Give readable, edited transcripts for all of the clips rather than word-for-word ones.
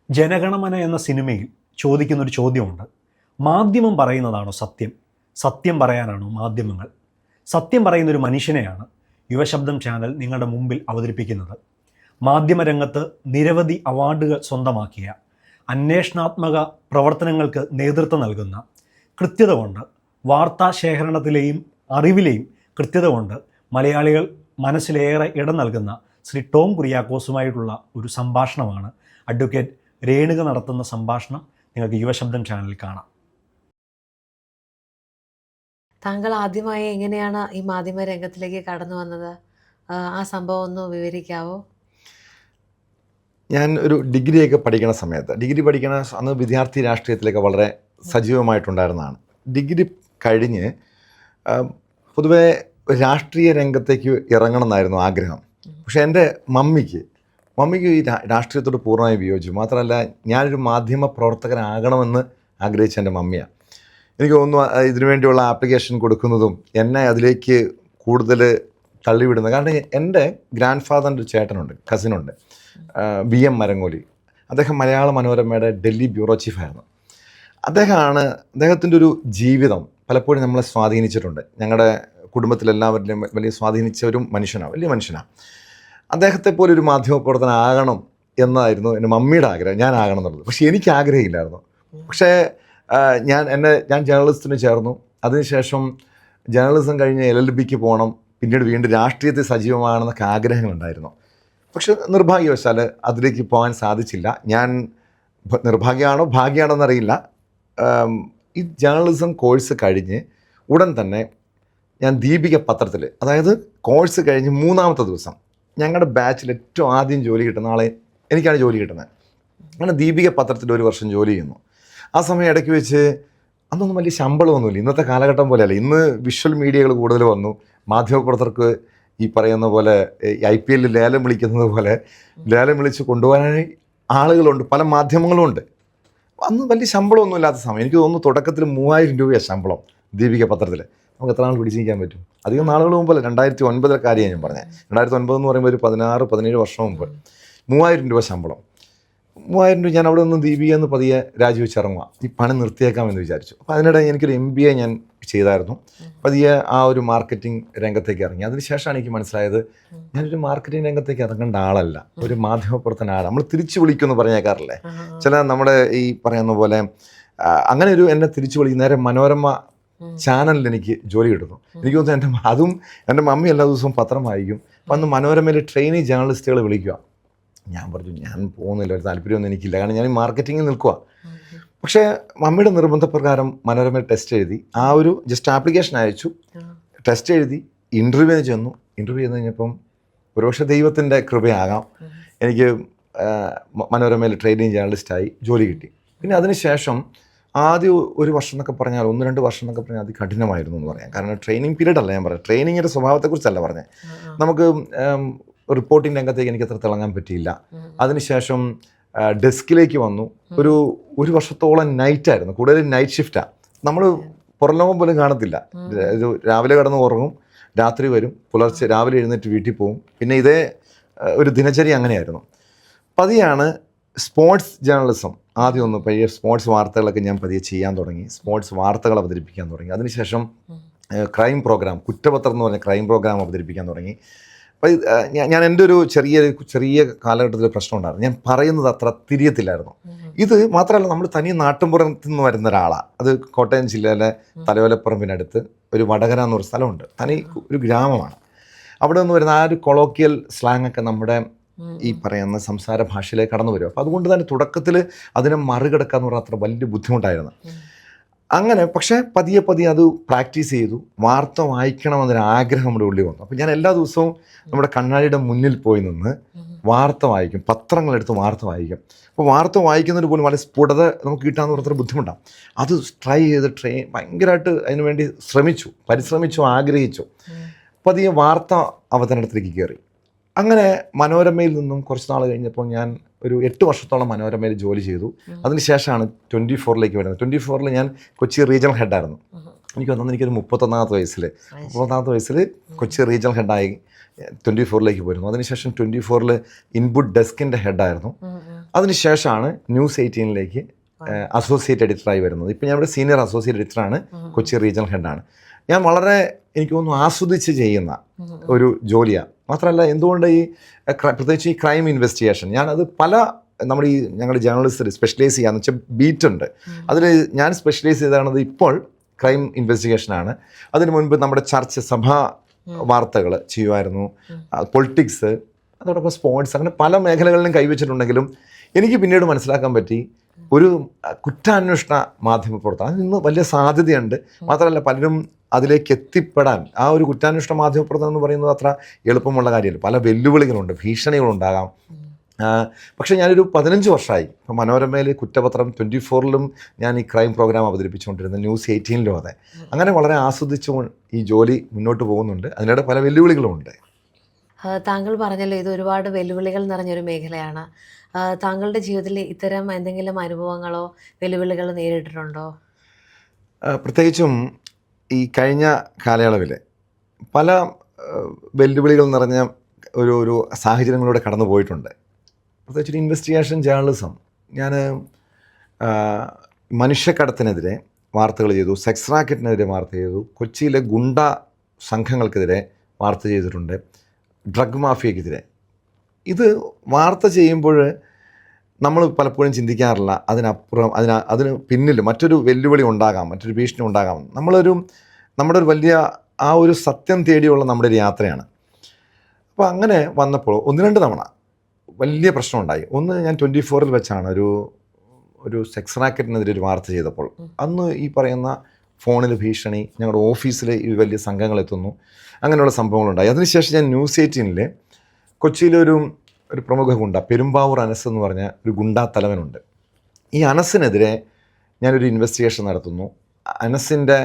ജനഗണമന എന്ന സിനിമയിൽ ചോദിക്കുന്നൊരു ചോദ്യമുണ്ട്. മാധ്യമം പറയുന്നതാണോ സത്യം? സത്യം പറയാനാണോ മാധ്യമങ്ങൾ? സത്യം പറയുന്നൊരു മനുഷ്യനെയാണ് യുവശബ്ദം ചാനൽ നിങ്ങളുടെ മുമ്പിൽ അവതരിപ്പിക്കുന്നത്. മാധ്യമരംഗത്ത് നിരവധി അവാർഡുകൾ സ്വന്തമാക്കിയ, അന്വേഷണാത്മക പ്രവർത്തനങ്ങൾക്ക് നേതൃത്വം നൽകുന്ന, കൃത്യത കൊണ്ട് വാർത്താശേഖരണത്തിലെയും അറിവിലെയും കൃത്യത കൊണ്ട് മലയാളികൾ മനസ്സിലേറെ ഇടം നൽകുന്ന ശ്രീ ടോം കുര്യാക്കോസുമായിട്ടുള്ള ഒരു സംഭാഷണമാണ് അഡ്വക്കേറ്റ് രേണുക നടത്തുന്ന സംഭാഷണം. നിങ്ങൾക്ക് യുവശബ്ദം ചാനലിൽ കാണാം. താങ്കൾ ആദ്യമായി എങ്ങനെയാണ് ഈ മാധ്യമ രംഗത്തിലേക്ക് കടന്നു വന്നത്? ആ സംഭവം ഒന്ന് വിവരിക്കാവോ? ഞാൻ ഒരു ഡിഗ്രിയൊക്കെ പഠിക്കുന്ന സമയത്ത്, ഡിഗ്രി പഠിക്കുന്ന അന്ന് വിദ്യാർത്ഥി രാഷ്ട്രീയത്തിലൊക്കെ വളരെ സജീവമായിട്ടുണ്ടായിരുന്നതാണ്. ഡിഗ്രി കഴിഞ്ഞ് പൊതുവെ രാഷ്ട്രീയ രംഗത്തേക്ക് ഇറങ്ങണം എന്നായിരുന്നു ആഗ്രഹം. പക്ഷേ എൻ്റെ മമ്മിക്ക് ഈ രാഷ്ട്രീയത്തോട് പൂർണ്ണമായി വിയോജിച്ചു. മാത്രമല്ല, ഞാനൊരു മാധ്യമ പ്രവർത്തകനാകണമെന്ന് ആഗ്രഹിച്ച എൻ്റെ മമ്മിയാണ്. എനിക്ക് തോന്നുന്നു ഇതിനുവേണ്ടിയുള്ള ആപ്ലിക്കേഷൻ കൊടുക്കുന്നതും എന്നെ അതിലേക്ക് കൂടുതൽ തള്ളിവിടുന്നത്. കാരണം എൻ്റെ ഗ്രാൻഡ് ഫാദറിൻ്റെ ഒരു ചേട്ടനുണ്ട്, കസിനുണ്ട്, VM മരങ്ങോലി. അദ്ദേഹം മലയാള മനോരമയുടെ ഡൽഹി ബ്യൂറോ ചീഫായിരുന്നു. അദ്ദേഹത്തിൻ്റെ ഒരു ജീവിതം പലപ്പോഴും നമ്മളെ സ്വാധീനിച്ചിട്ടുണ്ട്. ഞങ്ങളുടെ കുടുംബത്തിലെല്ലാവരിലും വലിയ സ്വാധീനിച്ച ഒരു മനുഷ്യനാണ്, വലിയ മനുഷ്യനാണ്. അദ്ദേഹത്തെ പോലെ ഒരു മാധ്യമപ്രവർത്തകനാകണം എന്നതായിരുന്നു എൻ്റെ മമ്മിയുടെ ആഗ്രഹം, ഞാൻ ആകണം എന്നുള്ളത്. പക്ഷേ എനിക്ക് ആഗ്രഹമില്ലായിരുന്നു. പക്ഷേ ഞാൻ ജേർണലിസ്റ്റിന് ചേർന്നു. അതിനുശേഷം ജേർണലിസം കഴിഞ്ഞ് LLBക്ക് പോകണം, പിന്നീട് വീണ്ടും രാഷ്ട്രീയത്തിൽ സജീവമാണെന്നൊക്കെ ആഗ്രഹങ്ങളുണ്ടായിരുന്നു. പക്ഷെ നിർഭാഗ്യവശാൽ അതിലേക്ക് പോകാൻ സാധിച്ചില്ല. ഞാൻ നിർഭാഗ്യമാണോ ഭാഗ്യമാണോ എന്നറിയില്ല. ഈ ജേർണലിസം കോഴ്സ് കഴിഞ്ഞ് ഉടൻ തന്നെ ഞാൻ ദീപിക പത്രത്തിൽ, അതായത് കോഴ്സ് കഴിഞ്ഞ് 3-ാമത്തെ ദിവസം ഞങ്ങളുടെ ബാച്ചിൽ ഏറ്റവും ആദ്യം ജോലി കിട്ടുന്ന ആളെ എനിക്കാണ് ജോലി കിട്ടുന്നത്. അങ്ങനെ ദീപിക പത്രത്തിൽ 1 വർഷം ജോലി ചെയ്യുന്നു. ആ സമയം ഇടയ്ക്ക് വെച്ച് അന്നൊന്നും വലിയ ശമ്പളമൊന്നുമില്ല, ഇന്നത്തെ കാലഘട്ടം പോലെയല്ല. ഇന്ന് വിഷ്വൽ മീഡിയകൾ കൂടുതൽ വന്നു. മാധ്യമപ്രവർത്തകർക്ക് ഈ പറയുന്ന പോലെ IPL ലേലം വിളിക്കുന്നത് പോലെ ലേലം വിളിച്ച് കൊണ്ടുപോകാനായി ആളുകളുണ്ട്, പല മാധ്യമങ്ങളും ഉണ്ട്. അന്ന് വലിയ ശമ്പളമൊന്നും ഇല്ലാത്ത സമയം. എനിക്ക് തോന്നുന്നു തുടക്കത്തിൽ 3000 രൂപയാണ് ശമ്പളം ദീപിക പത്രത്തിൽ. നമുക്ക് എത്ര നാൾ പിടിച്ചിരിക്കാൻ പറ്റും? അധികം നാളുകൾ മുമ്പല്ല, 2009 കാര്യമാണ് ഞാൻ പറഞ്ഞത്. 2009 എന്ന് പറയുമ്പോൾ ഒരു 16-17 വർഷം മുമ്പ് 3000 രൂപ ശമ്പളം. 3000 രൂപ. ഞാൻ അവിടെ നിന്ന് ദീപിക എന്ന് പതിയെ രാജിവെച്ചിറങ്ങുക, ഈ പണി നിർത്തിയേക്കാമെന്ന് വിചാരിച്ചു. അപ്പോൾ അതിനിടെ എനിക്കൊരു MBA ഞാൻ ചെയ്തായിരുന്നു. പതിയെ ആ ഒരു മാർക്കറ്റിംഗ് രംഗത്തേക്ക് ഇറങ്ങി. അതിനുശേഷമാണ് എനിക്ക് മനസ്സിലായത് ഞാനൊരു മാർക്കറ്റിംഗ് രംഗത്തേക്ക് ഇറങ്ങേണ്ട ആളല്ല, ഒരു മാധ്യമപ്രവർത്തന ആളാണ്. നമ്മൾ തിരിച്ചു വിളിക്കുമെന്ന് പറഞ്ഞേക്കാറില്ലേ ചില നമ്മുടെ ഈ പറയുന്ന പോലെ. അങ്ങനെ ഒരു എന്നെ തിരിച്ചു വിളിക്കുന്ന നേരെ മനോരമ ചാനലിൽ എനിക്ക് ജോലി കിട്ടുന്നു. എനിക്ക് തോന്നുന്നു അതും എൻ്റെ മമ്മി എല്ലാ ദിവസവും പത്രം വായിക്കും. വന്ന് മനോരമയിൽ ട്രെയിനി ജേർണലിസ്റ്റുകൾ വിളിക്കുക. ഞാൻ പറഞ്ഞു ഞാൻ പോകുന്നില്ല, ഒരു താല്പര്യമൊന്നും എനിക്കില്ല, കാരണം ഞാൻ ഈ മാർക്കറ്റിങ്ങിൽ നിൽക്കുക. പക്ഷേ മമ്മിയുടെ നിർബന്ധപ്രകാരം മനോരമയിൽ ടെസ്റ്റ് എഴുതി. ആ ഒരു ജസ്റ്റ് ആപ്ലിക്കേഷൻ അയച്ചു, ടെസ്റ്റ് എഴുതി, ഇൻ്റർവ്യൂവിന് ചെന്നു. ഇൻ്റർവ്യൂ ചെയ്ത് കഴിഞ്ഞപ്പം ഒരുപക്ഷെ ദൈവത്തിൻ്റെ കൃപയാകാം, എനിക്ക് മനോരമയിൽ ട്രെയിനിങ് ജേർണലിസ്റ്റായി ജോലി കിട്ടി. പിന്നെ അതിനുശേഷം ആദ്യം 1 വർഷം എന്നൊക്കെ പറഞ്ഞാൽ, 1-2 വർഷം എന്നൊക്കെ പറഞ്ഞാൽ അത് കഠിനമായിരുന്നു എന്ന് പറയാം. കാരണം ട്രെയിനിങ് പീരീഡ് അല്ല ഞാൻ പറയാം, ട്രെയിനിങ്ങിൻ്റെ സ്വഭാവത്തെക്കുറിച്ചല്ല പറഞ്ഞത്. നമുക്ക് റിപ്പോർട്ടിംഗ് രംഗത്തേക്ക് എനിക്ക് അത്ര തിളങ്ങാൻ പറ്റിയില്ല. അതിനുശേഷം ഡെസ്കിലേക്ക് വന്നു. ഒരു വർഷത്തോളം നൈറ്റായിരുന്നു, കൂടുതൽ നൈറ്റ് ഷിഫ്റ്റാണ്. നമ്മൾ പുറംലോകം പോലും കാണത്തില്ല. രാവിലെ കിടന്ന് ഉറങ്ങും, രാത്രി വരും, പുലർച്ചെ രാവിലെ എഴുന്നേറ്റ് വീട്ടിൽ പോകും. പിന്നെ ഇതേ ഒരു ദിനചര്യ അങ്ങനെയായിരുന്നു. പതിയാണ് സ്പോർട്സ് ജേർണലിസം ആദ്യം ഒന്ന് പയ്യെ സ്പോർട്സ് വാർത്തകളൊക്കെ ഞാൻ പതിയെ ചെയ്യാൻ തുടങ്ങി, സ്പോർട്സ് വാർത്തകൾ അവതരിപ്പിക്കാൻ തുടങ്ങി. അതിനുശേഷം ക്രൈം പ്രോഗ്രാം, കുറ്റപത്രം എന്ന് പറഞ്ഞ ക്രൈം പ്രോഗ്രാം അവതരിപ്പിക്കാൻ തുടങ്ങി. അപ്പോൾ ഞാൻ എൻ്റെ ഒരു ചെറിയ കാലഘട്ടത്തിൽ പ്രശ്നം ഉണ്ടായിരുന്നു, ഞാൻ പറയുന്നത് അത്ര തിരിയത്തില്ലായിരുന്നു. ഇത് മാത്രമല്ല, നമ്മൾ തനി നാട്ടിൻപുറത്ത് നിന്ന് വരുന്ന ഒരാളാണ്. അത് കോട്ടയം ജില്ലയിലെ തലവലപ്പറമ്പിനടുത്ത് ഒരു വടകര എന്നൊരു സ്ഥലമുണ്ട്, തനി ഒരു ഗ്രാമമാണ്. അവിടെ നിന്ന് വരുന്ന ആ ഒരു കൊളോക്കിയൽ സ്ലാങ്ങൊക്കെ നമ്മുടെ ഈ പറയുന്ന സംസാര ഭാഷയിലേക്ക് കടന്നു വരും. അപ്പോൾ അതുകൊണ്ട് തന്നെ തുടക്കത്തിൽ അതിനെ മറികടക്കുക എന്ന് പറഞ്ഞാൽ അത്ര വലിയ ബുദ്ധിമുട്ടായിരുന്നു. അങ്ങനെ പക്ഷേ പതിയെ അത് പ്രാക്ടീസ് ചെയ്തു. വാർത്ത വായിക്കണമെന്നൊരു ആഗ്രഹം നമ്മുടെ ഉള്ളിൽ വന്നു. അപ്പോൾ ഞാൻ എല്ലാ ദിവസവും നമ്മുടെ കണ്ണാടിയുടെ മുന്നിൽ പോയി നിന്ന് വാർത്ത വായിക്കും, പത്രങ്ങളെടുത്ത് വാർത്ത വായിക്കും. അപ്പോൾ വാർത്ത വായിക്കുന്നതിന് പോലും വളരെ സ്ഫുടത നമുക്ക് കിട്ടാമെന്ന് പറഞ്ഞൊരു ബുദ്ധിമുട്ടാണ്. അത് ട്രൈ ചെയ്ത് ഭയങ്കരമായിട്ട് അതിനുവേണ്ടി പരിശ്രമിച്ചു, ആഗ്രഹിച്ചു. പതിയെ വാർത്ത അവതരണത്തിലേക്ക് കയറി. അങ്ങനെ മനോരമയിൽ നിന്നും കുറച്ച് നാൾ കഴിഞ്ഞപ്പോൾ ഞാൻ ഒരു 8 വർഷത്തോളം മനോരമയിൽ ജോലി ചെയ്തു. അതിനുശേഷമാണ് 24ലേക്ക് വരുന്നത്. 24ൽ ഞാൻ കൊച്ചി റീജിയണൽ ഹെഡായിരുന്നു. എനിക്ക് വന്നത് എനിക്കൊരു 31-ാമത്തെ വയസ്സിൽ കൊച്ചി റീജിയണൽ ഹെഡായി 24ലേക്ക് പോയിരുന്നു. അതിനുശേഷം 24ൽ ഇൻപുട്ട് ഡെസ്കിൻ്റെ ഹെഡായിരുന്നു. അതിനുശേഷമാണ് ന്യൂസ് 18-ലേക്ക് അസോസിയേറ്റ് എഡിറ്ററായി വരുന്നത്. ഇപ്പം ഞാൻ ഇവിടെ സീനിയർ അസോസിയേറ്റ് എഡിറ്ററാണ്, കൊച്ചി റീജിയണൽ ഹെഡാണ്. ഞാൻ വളരെ എനിക്ക് തോന്നുന്നു ആസ്വദിച്ച് ചെയ്യുന്ന ഒരു ജോലിയാണ്. മാത്രമല്ല എന്തുകൊണ്ട് പ്രത്യേകിച്ച് ഈ ക്രൈം ഇൻവെസ്റ്റിഗേഷൻ ഞാനത് നമ്മുടെ ഞങ്ങളുടെ ജേർണലിസ്റ്റ് സ്പെഷ്യലൈസ് ചെയ്യാന്ന് വെച്ചാൽ ബീറ്റുണ്ട്. അതിൽ ഞാൻ സ്പെഷ്യലൈസ് ചെയ്തത് ഇപ്പോൾ ക്രൈം ഇൻവെസ്റ്റിഗേഷനാണ്. അതിനു മുൻപ് നമ്മുടെ സഭാ വാർത്തകൾ ചെയ്യുമായിരുന്നു, പൊളിറ്റിക്സ്, അതോടൊപ്പം സ്പോർട്സ്, അങ്ങനെ പല മേഖലകളിലും കൈവച്ചിട്ടുണ്ടെങ്കിലും എനിക്ക് പിന്നീട് മനസ്സിലാക്കാൻ പറ്റി ഒരു കുറ്റാന്വേഷണ മാധ്യമപ്രവർത്തനം അതിൽ നിന്ന് വലിയ സാധ്യതയുണ്ട്. മാത്രമല്ല പലരും അതിലേക്ക് എത്തിപ്പെടാൻ ആ ഒരു കുറ്റാന്വേഷണ മാധ്യമപ്രവർത്തനം എന്ന് പറയുന്നത് അത്ര എളുപ്പമുള്ള കാര്യമല്ല. പല വെല്ലുവിളികളുണ്ട്, ഭീഷണികളുണ്ടാകാം. പക്ഷേ ഞാനൊരു 15 വർഷമായി ഇപ്പോൾ മനോരമയിൽ കുറ്റപത്രം 24-ലും ഞാൻ ഈ ക്രൈം പ്രോഗ്രാം അവതരിപ്പിച്ചുകൊണ്ടിരുന്നത്, ന്യൂസ് 18-ലും അതെ. അങ്ങനെ വളരെ ആസ്വദിച്ചു ഈ ജോലി മുന്നോട്ട് പോകുന്നുണ്ട്. അതിനിടെ പല വെല്ലുവിളികളുമുണ്ട്. താങ്കൾ പറഞ്ഞല്ലോ ഇത് ഒരുപാട് വെല്ലുവിളികൾ നിറഞ്ഞൊരു മേഖലയാണ്. താങ്കളുടെ ജീവിതത്തിൽ ഇത്തരം എന്തെങ്കിലും അനുഭവങ്ങളോ വെല്ലുവിളികളോ നേരിട്ടിട്ടുണ്ടോ? പ്രത്യേകിച്ചും ഈ കഴിഞ്ഞ കാലയളവിൽ പല വെല്ലുവിളികൾ നിറഞ്ഞ ഒരു സാഹചര്യങ്ങളിലൂടെ കടന്നു പോയിട്ടുണ്ട്. പ്രത്യേകിച്ചൊരു ഇൻവെസ്റ്റിഗേഷൻ ജേർണലിസം. ഞാൻ മനുഷ്യക്കടത്തിനെതിരെ വാർത്തകൾ ചെയ്തു, സെക്സ് റാക്കറ്റിനെതിരെ വാർത്ത ചെയ്തു, കൊച്ചിയിലെ ഗുണ്ട സംഘങ്ങൾക്കെതിരെ വാർത്ത ചെയ്തിട്ടുണ്ട്, ഡ്രഗ് മാഫിയക്കെതിരെ. ഇത് വാർത്ത ചെയ്യുമ്പോൾ നമ്മൾ പലപ്പോഴും ചിന്തിക്കാറില്ല അതിനപ്പുറം അതിന് പിന്നിൽ മറ്റൊരു വെല്ലുവിളി ഉണ്ടാകാം, മറ്റൊരു ഭീഷണി ഉണ്ടാകാം. നമ്മുടെ ഒരു വലിയ ആ ഒരു സത്യം തേടിയുള്ള നമ്മുടെ ഒരു യാത്രയാണ്. അപ്പോൾ അങ്ങനെ വന്നപ്പോൾ 1-2 തവണ വലിയ പ്രശ്നമുണ്ടായി. ഒന്ന് ഞാൻ 24-ൽ വെച്ചാണ് ഒരു സെക്സ് റാക്കറ്റിനെതിരെ ഒരു വാർത്ത ചെയ്തപ്പോൾ. അന്ന് ഈ പറയുന്ന ഫോണിൽ ഭീഷണി, ഞങ്ങളുടെ ഓഫീസിൽ ഈ വലിയ സംഘങ്ങൾ എത്തുന്നു, അങ്ങനെയുള്ള സംഭവങ്ങളുണ്ടായി. അതിനുശേഷം ഞാൻ ന്യൂസ് 18-ൽ കൊച്ചിയിലൊരു പ്രമുഖ ഗുണ്ട, പെരുമ്പാവൂർ അനസ് എന്ന് പറഞ്ഞ ഒരു ഗുണ്ടാ തലവനുണ്ട്. ഈ അനസിനെതിരെ ഞാനൊരു ഇൻവെസ്റ്റിഗേഷൻ നടത്തുന്നു. അനസിൻ്റെ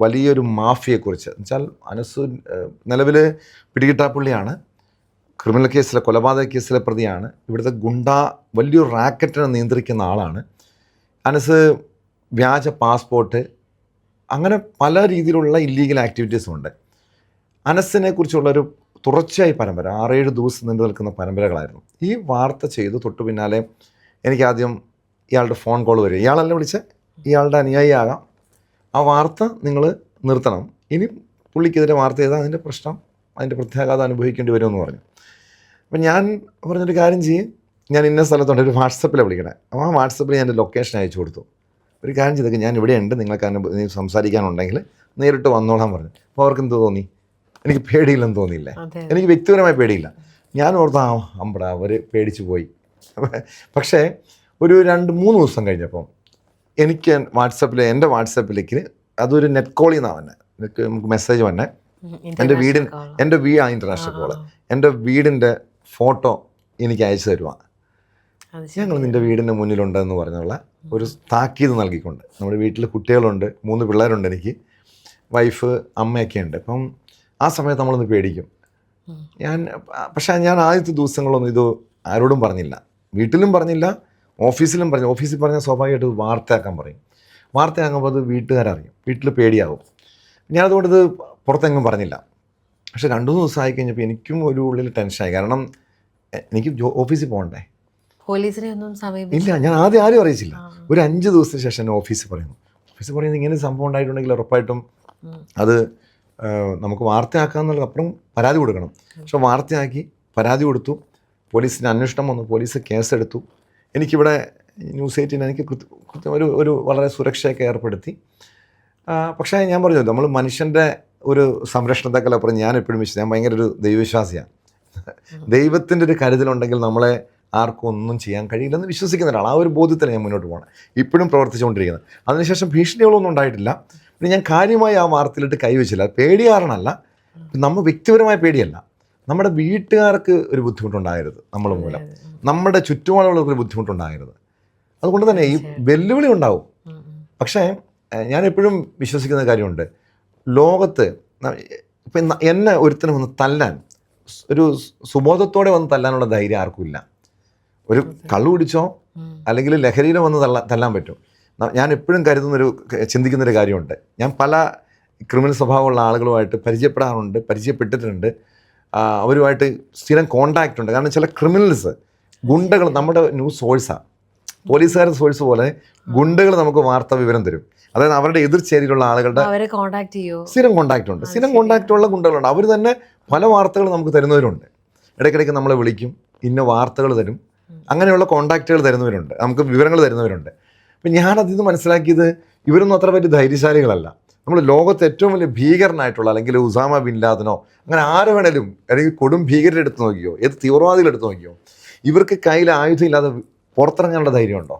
വലിയൊരു മാഫിയെക്കുറിച്ച് വെച്ചാൽ അനസ് നിലവിൽ പിടികിട്ടാപ്പുള്ളിയാണ്, ക്രിമിനൽ കേസിലെ കൊലപാതക കേസിലെ പ്രതിയാണ്, ഇവിടുത്തെ വലിയൊരു റാക്കറ്റിനെ നിയന്ത്രിക്കുന്ന ആളാണ്. അനസ് വ്യാജ പാസ്പോർട്ട്, അങ്ങനെ പല രീതിയിലുള്ള ഇല്ലീഗൽ ആക്ടിവിറ്റീസും ഉണ്ട്. അനസിനെ കുറിച്ചുള്ളൊരു തുടർച്ചയായി പരമ്പര 6-7 ദിവസം നീണ്ടു നിൽക്കുന്ന പരമ്പരകളായിരുന്നു. ഈ വാർത്ത ചെയ്തു തൊട്ടു പിന്നാലെ എനിക്കാദ്യം ഇയാളുടെ ഫോൺ കോൾ വരിക, ഇയാളല്ല വിളിച്ച് ഇയാളുടെ അനുയായി ആകാം, ആ വാർത്ത നിങ്ങൾ നിർത്തണം, ഇനി പുള്ളിക്കെതിരെ വാർത്ത ചെയ്താൽ അതിൻ്റെ പ്രശ്നം, അതിൻ്റെ പ്രത്യാഘാതം അനുഭവിക്കേണ്ടി വരുമെന്ന് പറഞ്ഞു. അപ്പം ഞാൻ പറഞ്ഞൊരു കാര്യം ചെയ്യും, ഞാൻ ഇന്ന സ്ഥലത്തുണ്ട്, ഒരു വാട്സപ്പിലാണ് വിളിക്കണേ. അപ്പോൾ ആ വാട്സപ്പിൽ ഞാൻ എൻ്റെ ലൊക്കേഷൻ അയച്ചു കൊടുത്തു. ഒരു കാര്യം ചെയ്തൊക്കെ ഞാൻ ഇവിടെയുണ്ട്, നിങ്ങൾക്ക് സംസാരിക്കാനുണ്ടെങ്കിൽ നേരിട്ട് വന്നോളാൻ പറഞ്ഞു. അപ്പോൾ അവർക്ക് എന്ത് തോന്നി? എനിക്ക് പേടിയില്ലെന്ന് തോന്നിയില്ലേ? എനിക്ക് വ്യക്തിപരമായി പേടിയില്ല. ഞാൻ ഓർത്ത് അവർ പേടിച്ചു പോയി. പക്ഷേ ഒരു 2-3 ദിവസം കഴിഞ്ഞപ്പം എനിക്ക് എൻ്റെ വാട്സപ്പിലേക്ക് അതൊരു നെറ്റ് കോളിൽ നിന്നാണ് വന്നെ, നമുക്ക് മെസ്സേജ് വന്നെ. എൻ്റെ ഇൻ്റർനാഷണൽ കോള്, എൻ്റെ വീടിൻ്റെ ഫോട്ടോ എനിക്ക് അയച്ചു തരുവാണ്. ഞങ്ങൾ നിൻ്റെ വീടിൻ്റെ മുന്നിലുണ്ടെന്ന് പറഞ്ഞുള്ള ഒരു താക്കീത് നൽകിക്കൊണ്ട്. നമ്മുടെ വീട്ടിൽ കുട്ടികളുണ്ട്, 3 പിള്ളേരുണ്ട്, എനിക്ക് വൈഫ് അമ്മയൊക്കെ ഉണ്ട്. അപ്പം ആ സമയത്ത് നമ്മളൊന്ന് പേടിക്കും. പക്ഷേ ഞാൻ ആദ്യത്തെ ദിവസങ്ങളൊന്നും ഇത് ആരോടും പറഞ്ഞില്ല, വീട്ടിലും പറഞ്ഞില്ല, ഓഫീസിലും പറഞ്ഞു. ഓഫീസിൽ പറഞ്ഞാൽ സ്വാഭാവികമായിട്ട് വാർത്തയാക്കാൻ പറയും. വാർത്തയാക്കുമ്പോൾ അത് വീട്ടുകാരറിയും, വീട്ടിൽ പേടിയാവും. ഞാനതുകൊണ്ട് ഇത് പുറത്തെങ്ങും പറഞ്ഞില്ല. പക്ഷേ 2-3 ദിവസം ആയി കഴിഞ്ഞപ്പോൾ എനിക്കും ഒരു ഉള്ളിൽ ടെൻഷനായി. കാരണം എനിക്ക് ഓഫീസിൽ പോകണ്ടേ. പോലീസിനെ ഒന്നും ഇല്ല, ഞാൻ ആരും അറിയിച്ചില്ല. ഒരു 5 ദിവസത്തിന് ശേഷം എന്നെ ഓഫീസിൽ പറയുന്നത് ഇങ്ങനെ സംഭവം ഉണ്ടായിട്ടുണ്ടെങ്കിൽ ഉറപ്പായിട്ടും അത് നമുക്ക് വാർത്തയാക്കാമെന്നുള്ളത്, അപ്പുറം പരാതി കൊടുക്കണം. പക്ഷെ വാർത്തയാക്കി, പരാതി കൊടുത്തു, പോലീസിന് അന്വേഷണം വന്നു, പോലീസ് കേസെടുത്തു. എനിക്കിവിടെ ന്യൂസ് 18 എനിക്ക് കൃത്യം ഒരു വളരെ സുരക്ഷയൊക്കെ ഏർപ്പെടുത്തി. പക്ഷേ ഞാൻ പറഞ്ഞു, നമ്മൾ മനുഷ്യൻ്റെ ഒരു സംരക്ഷണത്തെക്കാളപ്പുറം ഞാൻ എപ്പോഴും ഞാൻ ഭയങ്കര ഒരു ദൈവവിശ്വാസിയാണ്. ദൈവത്തിൻ്റെ ഒരു കരുതലുണ്ടെങ്കിൽ നമ്മളെ ആർക്കും ഒന്നും ചെയ്യാൻ കഴിയില്ലെന്ന് വിശ്വസിക്കുന്ന ഒരാൾ. ആ ഒരു ബോധ്യത്തിൽ ഞാൻ മുന്നോട്ട് പോകണം, ഇപ്പോഴും പ്രവർത്തിച്ചുകൊണ്ടിരിക്കുന്നത്. അതിനുശേഷം ഭീഷണികളൊന്നും ഉണ്ടായിട്ടില്ല. പിന്നെ ഞാൻ കാര്യമായി ആ വാർത്തയിലിട്ട് കൈവച്ചില്ല. പേടി കാരണമല്ല, നമ്മൾ വ്യക്തിപരമായ പേടിയല്ല, നമ്മുടെ വീട്ടുകാർക്ക് ഒരു ബുദ്ധിമുട്ടുണ്ടാകരുത്, നമ്മൾ മൂലം നമ്മുടെ ചുറ്റുപാടുള്ളവർക്ക് ഒരു ബുദ്ധിമുട്ടുണ്ടാകരുത്. അതുകൊണ്ട് തന്നെ ഈ വെല്ലുവിളി ഉണ്ടാവും. പക്ഷേ ഞാൻ എപ്പോഴും വിശ്വസിക്കുന്ന കാര്യമുണ്ട്, ലോകത്ത് ഇപ്പം എന്നെ ഒരുത്തനെ വന്ന് തല്ലാൻ, ഒരു സുബോധത്തോടെ വന്ന് തല്ലാനുള്ള ധൈര്യം ആർക്കുമില്ല. ഒരു കള്ളു കുടിച്ചോ അല്ലെങ്കിൽ ലഹരിയിലോ വന്ന് തല്ലാൻ പറ്റും. ഞാൻ എപ്പോഴും ചിന്തിക്കുന്നൊരു കാര്യമുണ്ട്, ഞാൻ പല ക്രിമിനൽ സ്വഭാവമുള്ള ആളുകളുമായിട്ട് പരിചയപ്പെട്ടിട്ടുണ്ട്, അവരുമായിട്ട് സ്ഥിരം കോണ്ടാക്റ്റ് ഉണ്ട്. കാരണം ചില ക്രിമിനൽസ് ഗുണ്ടകൾ നമ്മുടെ ന്യൂസ് സോഴ്സാണ്. പോലീസുകാരുടെ സോഴ്സ് പോലെ ഗുണ്ടകൾ നമുക്ക് വാർത്താ വിവരം തരും. അതായത് അവരുടെ എതിർചേരിയിലുള്ള ആളുകളുടെ അവരെ കോണ്ടാക്ട് ചെയ്യോ? സ്ഥിരം കോണ്ടാക്റ്റ് ഉണ്ട്. സ്ഥിരം കോണ്ടാക്റ്റ് ഉള്ള ഗുണ്ടകളുണ്ട്. അവർ തന്നെ പല വാർത്തകൾ നമുക്ക് തരുന്നവരുണ്ട്. ഇടയ്ക്കിടയ്ക്ക് നമ്മളെ വിളിക്കും, ഇന്ന വാർത്തകൾ തരും. അങ്ങനെയുള്ള കോണ്ടാക്റ്റുകൾ തരുന്നവരുണ്ട്, നമുക്ക് വിവരങ്ങൾ തരുന്നവരുണ്ട്. അപ്പം ഞാനതിൽ നിന്ന് മനസ്സിലാക്കിയത് ഇവരൊന്നും അത്ര വലിയ ധൈര്യശാലികളല്ല. നമ്മൾ ലോകത്ത് ഏറ്റവും വലിയ ഭീകരനായിട്ടുള്ള, അല്ലെങ്കിൽ ഉസാമ ബിൻ ലാദനോ അങ്ങനെ ആര് വേണേലും, അല്ലെങ്കിൽ കൊടും ഭീകരരെ എടുത്ത് നോക്കിയോ, ഏത് തീവ്രവാദികൾ എടുത്ത് നോക്കിയോ, ഇവർക്ക് കയ്യിൽ ആയുധം ഇല്ലാതെ പുറത്തിറങ്ങാനുള്ള ധൈര്യമുണ്ടോ?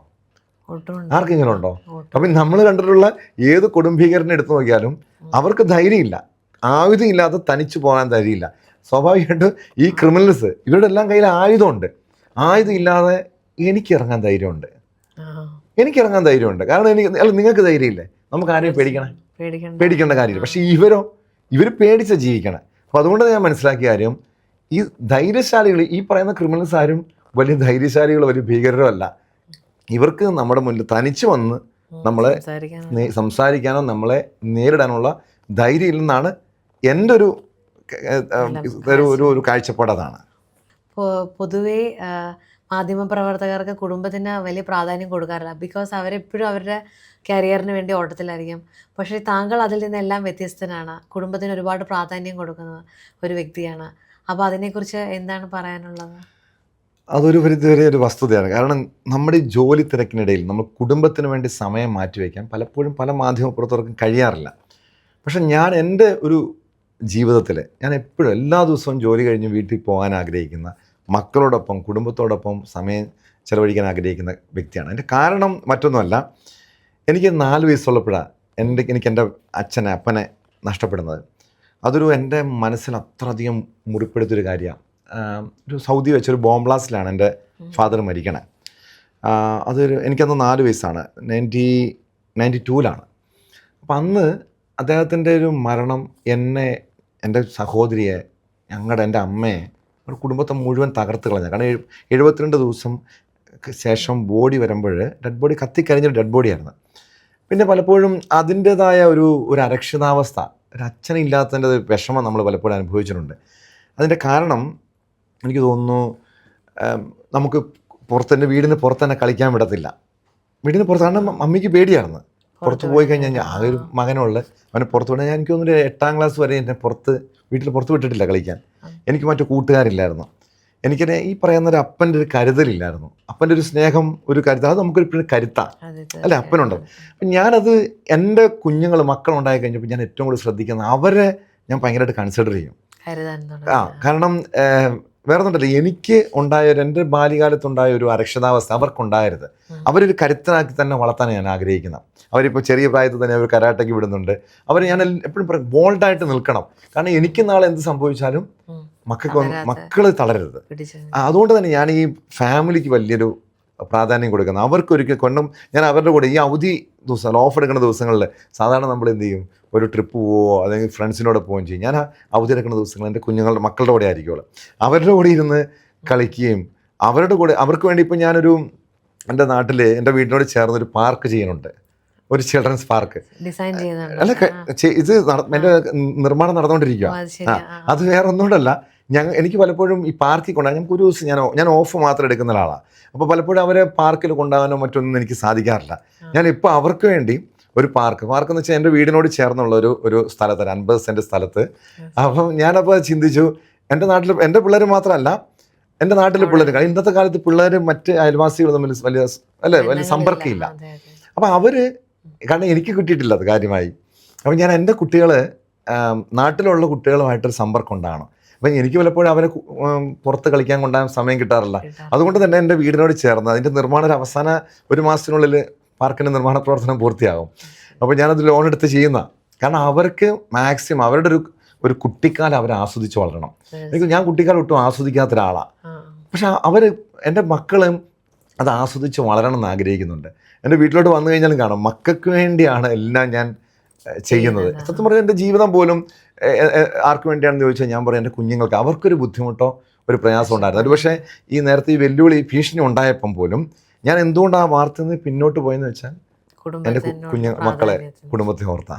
ആർക്കെങ്കിലും ഉണ്ടോ? അപ്പം നമ്മൾ കണ്ടിട്ടുള്ള ഏത് കൊടും ഭീകരനെ എടുത്ത് നോക്കിയാലും അവർക്ക് ധൈര്യമില്ല. ആയുധം ഇല്ലാതെ തനിച്ചു പോകാൻ ധൈര്യമില്ല. സ്വാഭാവികമായിട്ടും ഈ ക്രിമിനൽസ് ഇവരുടെ എല്ലാം കയ്യിൽ ആയുധമുണ്ട്. ആയുധം ഇല്ലാതെ എനിക്കിറങ്ങാൻ ധൈര്യമുണ്ട്. കാരണം നിങ്ങൾക്ക് ധൈര്യമില്ലേ? നമുക്ക് ആരെയും പേടിക്കേണ്ട കാര്യമില്ല. പക്ഷെ ഇവർ പേടിച്ച ജീവിക്കണം. അപ്പോൾ അതുകൊണ്ട് ഞാൻ മനസ്സിലാക്കിയ കാര്യം, ഈ ധൈര്യശാലികൾ, ഈ പറയുന്ന ക്രിമിനൽസ് ആരും വലിയ ധൈര്യശാലികളോ വലിയ ഭീകരരോ അല്ല. ഇവർക്ക് നമ്മുടെ മുന്നിൽ തനിച്ച് വന്ന് നമ്മളെ സംസാരിക്കാനോ നമ്മളെ നേരിടാനുള്ള ധൈര്യം ഇല്ലെന്നാണ് എൻ്റെ ഒരു കാഴ്ചപ്പാട്. അതാണ് പൊതുവേ മാധ്യമപ്രവർത്തകർക്ക് കുടുംബത്തിന് വലിയ പ്രാധാന്യം കൊടുക്കാറില്ല. ബിക്കോസ് അവരെപ്പോഴും അവരുടെ കരിയറിന് വേണ്ടി ഓട്ടത്തിലായിരിക്കും. പക്ഷേ താങ്കൾ അതിൽ നിന്നെല്ലാം വ്യത്യസ്തനാണ്. കുടുംബത്തിന് ഒരുപാട് പ്രാധാന്യം കൊടുക്കുന്ന ഒരു വ്യക്തിയാണ്. അപ്പോൾ അതിനെക്കുറിച്ച് എന്താണ് പറയാനുള്ളത്? അതൊരു പരിധിവരെ ഒരു വസ്തുതയാണ്. കാരണം നമ്മുടെ ഈ ജോലി തിരക്കിനിടയിൽ നമ്മൾ കുടുംബത്തിന് വേണ്ടി സമയം മാറ്റിവെക്കാൻ പലപ്പോഴും പല മാധ്യമപ്രവർത്തകർക്കും കഴിയാറില്ല. പക്ഷെ ഞാൻ എൻ്റെ ഒരു ജീവിതത്തിൽ ഞാൻ എപ്പോഴും എല്ലാ ദിവസവും ജോലി കഴിഞ്ഞ് വീട്ടിൽ പോകാൻ ആഗ്രഹിക്കുന്ന, മക്കളോടൊപ്പം കുടുംബത്തോടൊപ്പം സമയം ചെലവഴിക്കാൻ ആഗ്രഹിക്കുന്ന വ്യക്തിയാണ്. എൻ്റെ കാരണം മറ്റൊന്നുമല്ല, എനിക്ക് 4 വയസ്സുള്ളപ്പോഴാണ് എനിക്ക് എൻ്റെ അപ്പനെ നഷ്ടപ്പെടുന്നത്. അതൊരു എൻ്റെ മനസ്സിൽ അത്രയധികം മുറിപ്പെടുത്തൊരു കാര്യമാണ്. ഒരു സൗദി വെച്ചൊരു ബോംബ് ബ്ലാസ്റ്റിലാണ് എൻ്റെ ഫാദർ മരിക്കണേ. എനിക്കന്ന് 4 വയസ്സാണ്, 1992. അപ്പം അന്ന് അദ്ദേഹത്തിൻ്റെ ഒരു മരണം എന്നെ, എൻ്റെ സഹോദരിയെ, എൻ്റെ അമ്മയെ, ഒരു കുടുംബത്തെ മുഴുവൻ തകർത്ത് കളഞ്ഞ. കാരണം 72 ദിവസം ശേഷം ബോഡി വരുമ്പോൾ ഡെഡ് ബോഡി കത്തിക്കരിഞ്ഞൊരു ഡെഡ് ബോഡിയായിരുന്നു. പിന്നെ പലപ്പോഴും അതിൻ്റേതായ ഒരു അരക്ഷിതാവസ്ഥ, ഒരു അച്ഛനില്ലാത്തതിൻ്റെ വിഷമം നമ്മൾ പലപ്പോഴും അനുഭവിച്ചിട്ടുണ്ട്. അതിൻ്റെ കാരണം എനിക്ക് തോന്നുന്നു, നമുക്ക് എൻ്റെ വീടിന് പുറത്ത് തന്നെ കളിക്കാൻ വിടത്തില്ല. വീടിന് പുറത്ത്, കാരണം അമ്മയ്ക്ക് പേടിയായിരുന്നു. പുറത്ത് പോയി കഴിഞ്ഞാൽ ആകെ ഒരു മകനുള്ള അവനെ പുറത്ത് വിടാൻ, എനിക്ക് തോന്നുന്നു 8ാം ക്ലാസ് വരെ എന്നെ വീട്ടിൽ പുറത്ത് വിട്ടിട്ടില്ല കളിക്കാൻ. എനിക്ക് മറ്റു കൂട്ടുകാരില്ലായിരുന്നു. എനിക്കെന്നെ ഈ പറയുന്ന ഒരു അപ്പൻ്റെ ഒരു കരുതലില്ലായിരുന്നു. അപ്പൻ്റെ ഒരു സ്നേഹം, ഒരു കരുതൽ, അത് നമുക്കൊരു കരുത്താണ് അല്ലേ, അപ്പനുണ്ടോ. അപ്പം ഞാനത് എൻ്റെ മക്കളുണ്ടായി കഴിഞ്ഞപ്പോൾ ഞാൻ ഏറ്റവും കൂടുതൽ ശ്രദ്ധിക്കുന്നത് അവരെ ഞാൻ ഭയങ്കരമായിട്ട് കൺസിഡർ ചെയ്യും. കാരണം വേറെ ഒന്നുമില്ല, എനിക്ക് എൻ്റെ ബാല്യകാലത്തുണ്ടായ ഒരു അരക്ഷിതാവസ്ഥ അവർക്കുണ്ടായത്. അവരൊരു കരുത്തനാക്കി തന്നെ വളർത്താൻ ഞാൻ ആഗ്രഹിക്കുന്നത്. അവരിപ്പോൾ ചെറിയ പ്രായത്തിൽ തന്നെ അവർ കരാട്ടയ്ക്ക് വിടുന്നുണ്ട്. ഞാൻ എപ്പോഴും പറയും, ബോൾഡായിട്ട് നിൽക്കണം. കാരണം എനിക്ക് നാളെ എന്ത് സംഭവിച്ചാലും മക്കൾ തളരരുത്. അതുകൊണ്ട് തന്നെ ഞാൻ ഈ ഫാമിലിക്ക് വലിയൊരു പ്രാധാന്യം കൊടുക്കുന്നത്. അവർക്കൊരിക്കൽ കൊണ്ടും ഞാൻ അവരുടെ കൂടെ ഈ അവധി ദിവസം, ഓഫ് എടുക്കുന്ന ദിവസങ്ങളിൽ സാധാരണ നമ്മൾ എന്ത് ചെയ്യും, ഒരു ട്രിപ്പ് പോവോ അല്ലെങ്കിൽ ഫ്രണ്ട്സിനോട് പോവുകയും ചെയ്യും. ഞാൻ അവധി എടുക്കുന്ന ദിവസങ്ങൾ എൻ്റെ മക്കളുടെ കൂടെ ആയിരിക്കുമല്ലോ. അവരുടെ കൂടെ ഇരുന്ന് കളിക്കുകയും അവരുടെ കൂടെ, അവർക്ക് വേണ്ടി ഇപ്പോൾ ഞാനൊരു എൻ്റെ നാട്ടിൽ എൻ്റെ വീടിനോട് ചേർന്നൊരു പാർക്ക് ചെയ്യുന്നുണ്ട്, ഒരു ചിൽഡ്രൻസ് പാർക്ക്. അല്ല, ഇത് എൻ്റെ നിർമ്മാണം നടന്നുകൊണ്ടിരിക്കുക. അത് വേറെ ഒന്നുകൊണ്ടല്ല, എനിക്ക് പലപ്പോഴും ഈ പാർക്കിൽ കൊണ്ടുപോകാൻ, ഞങ്ങൾക്ക് ഒരു ദിവസം ഞാൻ ഓഫ് മാത്രം എടുക്കുന്ന ഒരാളാണ്. അപ്പോൾ പലപ്പോഴും അവരെ പാർക്കിൽ കൊണ്ടുപോകാനോ മറ്റൊന്നും എനിക്ക് സാധിക്കാറില്ല. ഞാനിപ്പോൾ അവർക്ക് വേണ്ടി ഒരു പാർക്ക് എന്ന് വെച്ചാൽ എൻ്റെ വീടിനോട് ചേർന്നുള്ള ഒരു സ്ഥലത്ത്, 50 സെൻറ്റ് സ്ഥലത്ത്. അപ്പം ഞാനപ്പോൾ ചിന്തിച്ചു, എൻ്റെ നാട്ടിൽ എൻ്റെ പിള്ളേർ മാത്രമല്ല, എൻ്റെ നാട്ടിലെ പിള്ളേർ, കാരണം ഇന്നത്തെ കാലത്ത് പിള്ളേർ മറ്റ് അയൽവാസികൾ തമ്മിൽ വലിയ സമ്പർക്കമില്ല. അപ്പം കാരണം എനിക്ക് കിട്ടിയിട്ടില്ല അത് കാര്യമായി. അപ്പം ഞാൻ എൻ്റെ കുട്ടികൾ, നാട്ടിലുള്ള കുട്ടികളുമായിട്ടൊരു സമ്പർക്കം ഉണ്ടാകണം. അപ്പം എനിക്ക് പലപ്പോഴും അവരെ പുറത്ത് കളിക്കാൻ കൊണ്ടുപോകാൻ സമയം കിട്ടാറില്ല. അതുകൊണ്ട് തന്നെ എൻ്റെ വീടിനോട് ചേർന്ന് അതിൻ്റെ നിർമ്മാണം അവസാന 1 മാസത്തിനുള്ളിൽ പാർക്കിൻ്റെ നിർമ്മാണ പ്രവർത്തനം പൂർത്തിയാകും. അപ്പോൾ ഞാനത് ലോൺ എടുത്ത് ചെയ്യുന്ന, കാരണം അവർക്ക് മാക്സിമം അവരുടെ ഒരു കുട്ടിക്കാലം അവരെ ആസ്വദിച്ച് വളരണം. ഞാൻ കുട്ടിക്കാലം ഒട്ടും ആസ്വദിക്കാത്ത ഒരാളാണ്. പക്ഷെ എൻ്റെ മക്കളും അത് ആസ്വദിച്ച് വളരണം എന്ന് ആഗ്രഹിക്കുന്നുണ്ട്. എൻ്റെ വീട്ടിലോട്ട് വന്നു കഴിഞ്ഞാലും കാണാം, മക്കൾക്ക് വേണ്ടിയാണ് എല്ലാം ഞാൻ ചെയ്യുന്നത്. സത്യം പറഞ്ഞാൽ എൻ്റെ ജീവിതം പോലും ആർക്ക് വേണ്ടിയാണെന്ന് ചോദിച്ചാൽ ഞാൻ പറയും, എൻ്റെ കുഞ്ഞുങ്ങൾക്ക്, അവർക്കൊരു ബുദ്ധിമുട്ടോ ഒരു പ്രയാസം ഉണ്ടായിരുന്നു. ഒരു പക്ഷേ ഈ നേരത്തെ ഈ വെല്ലുവിളി ഭീഷണി ഉണ്ടായപ്പം പോലും ഞാൻ എന്തുകൊണ്ട് ആ വാർത്തയിൽ നിന്ന് പിന്നോട്ട് പോയെന്ന് വെച്ചാൽ എൻ്റെ മക്കളെ, കുടുംബത്തെ ഓർത്താ.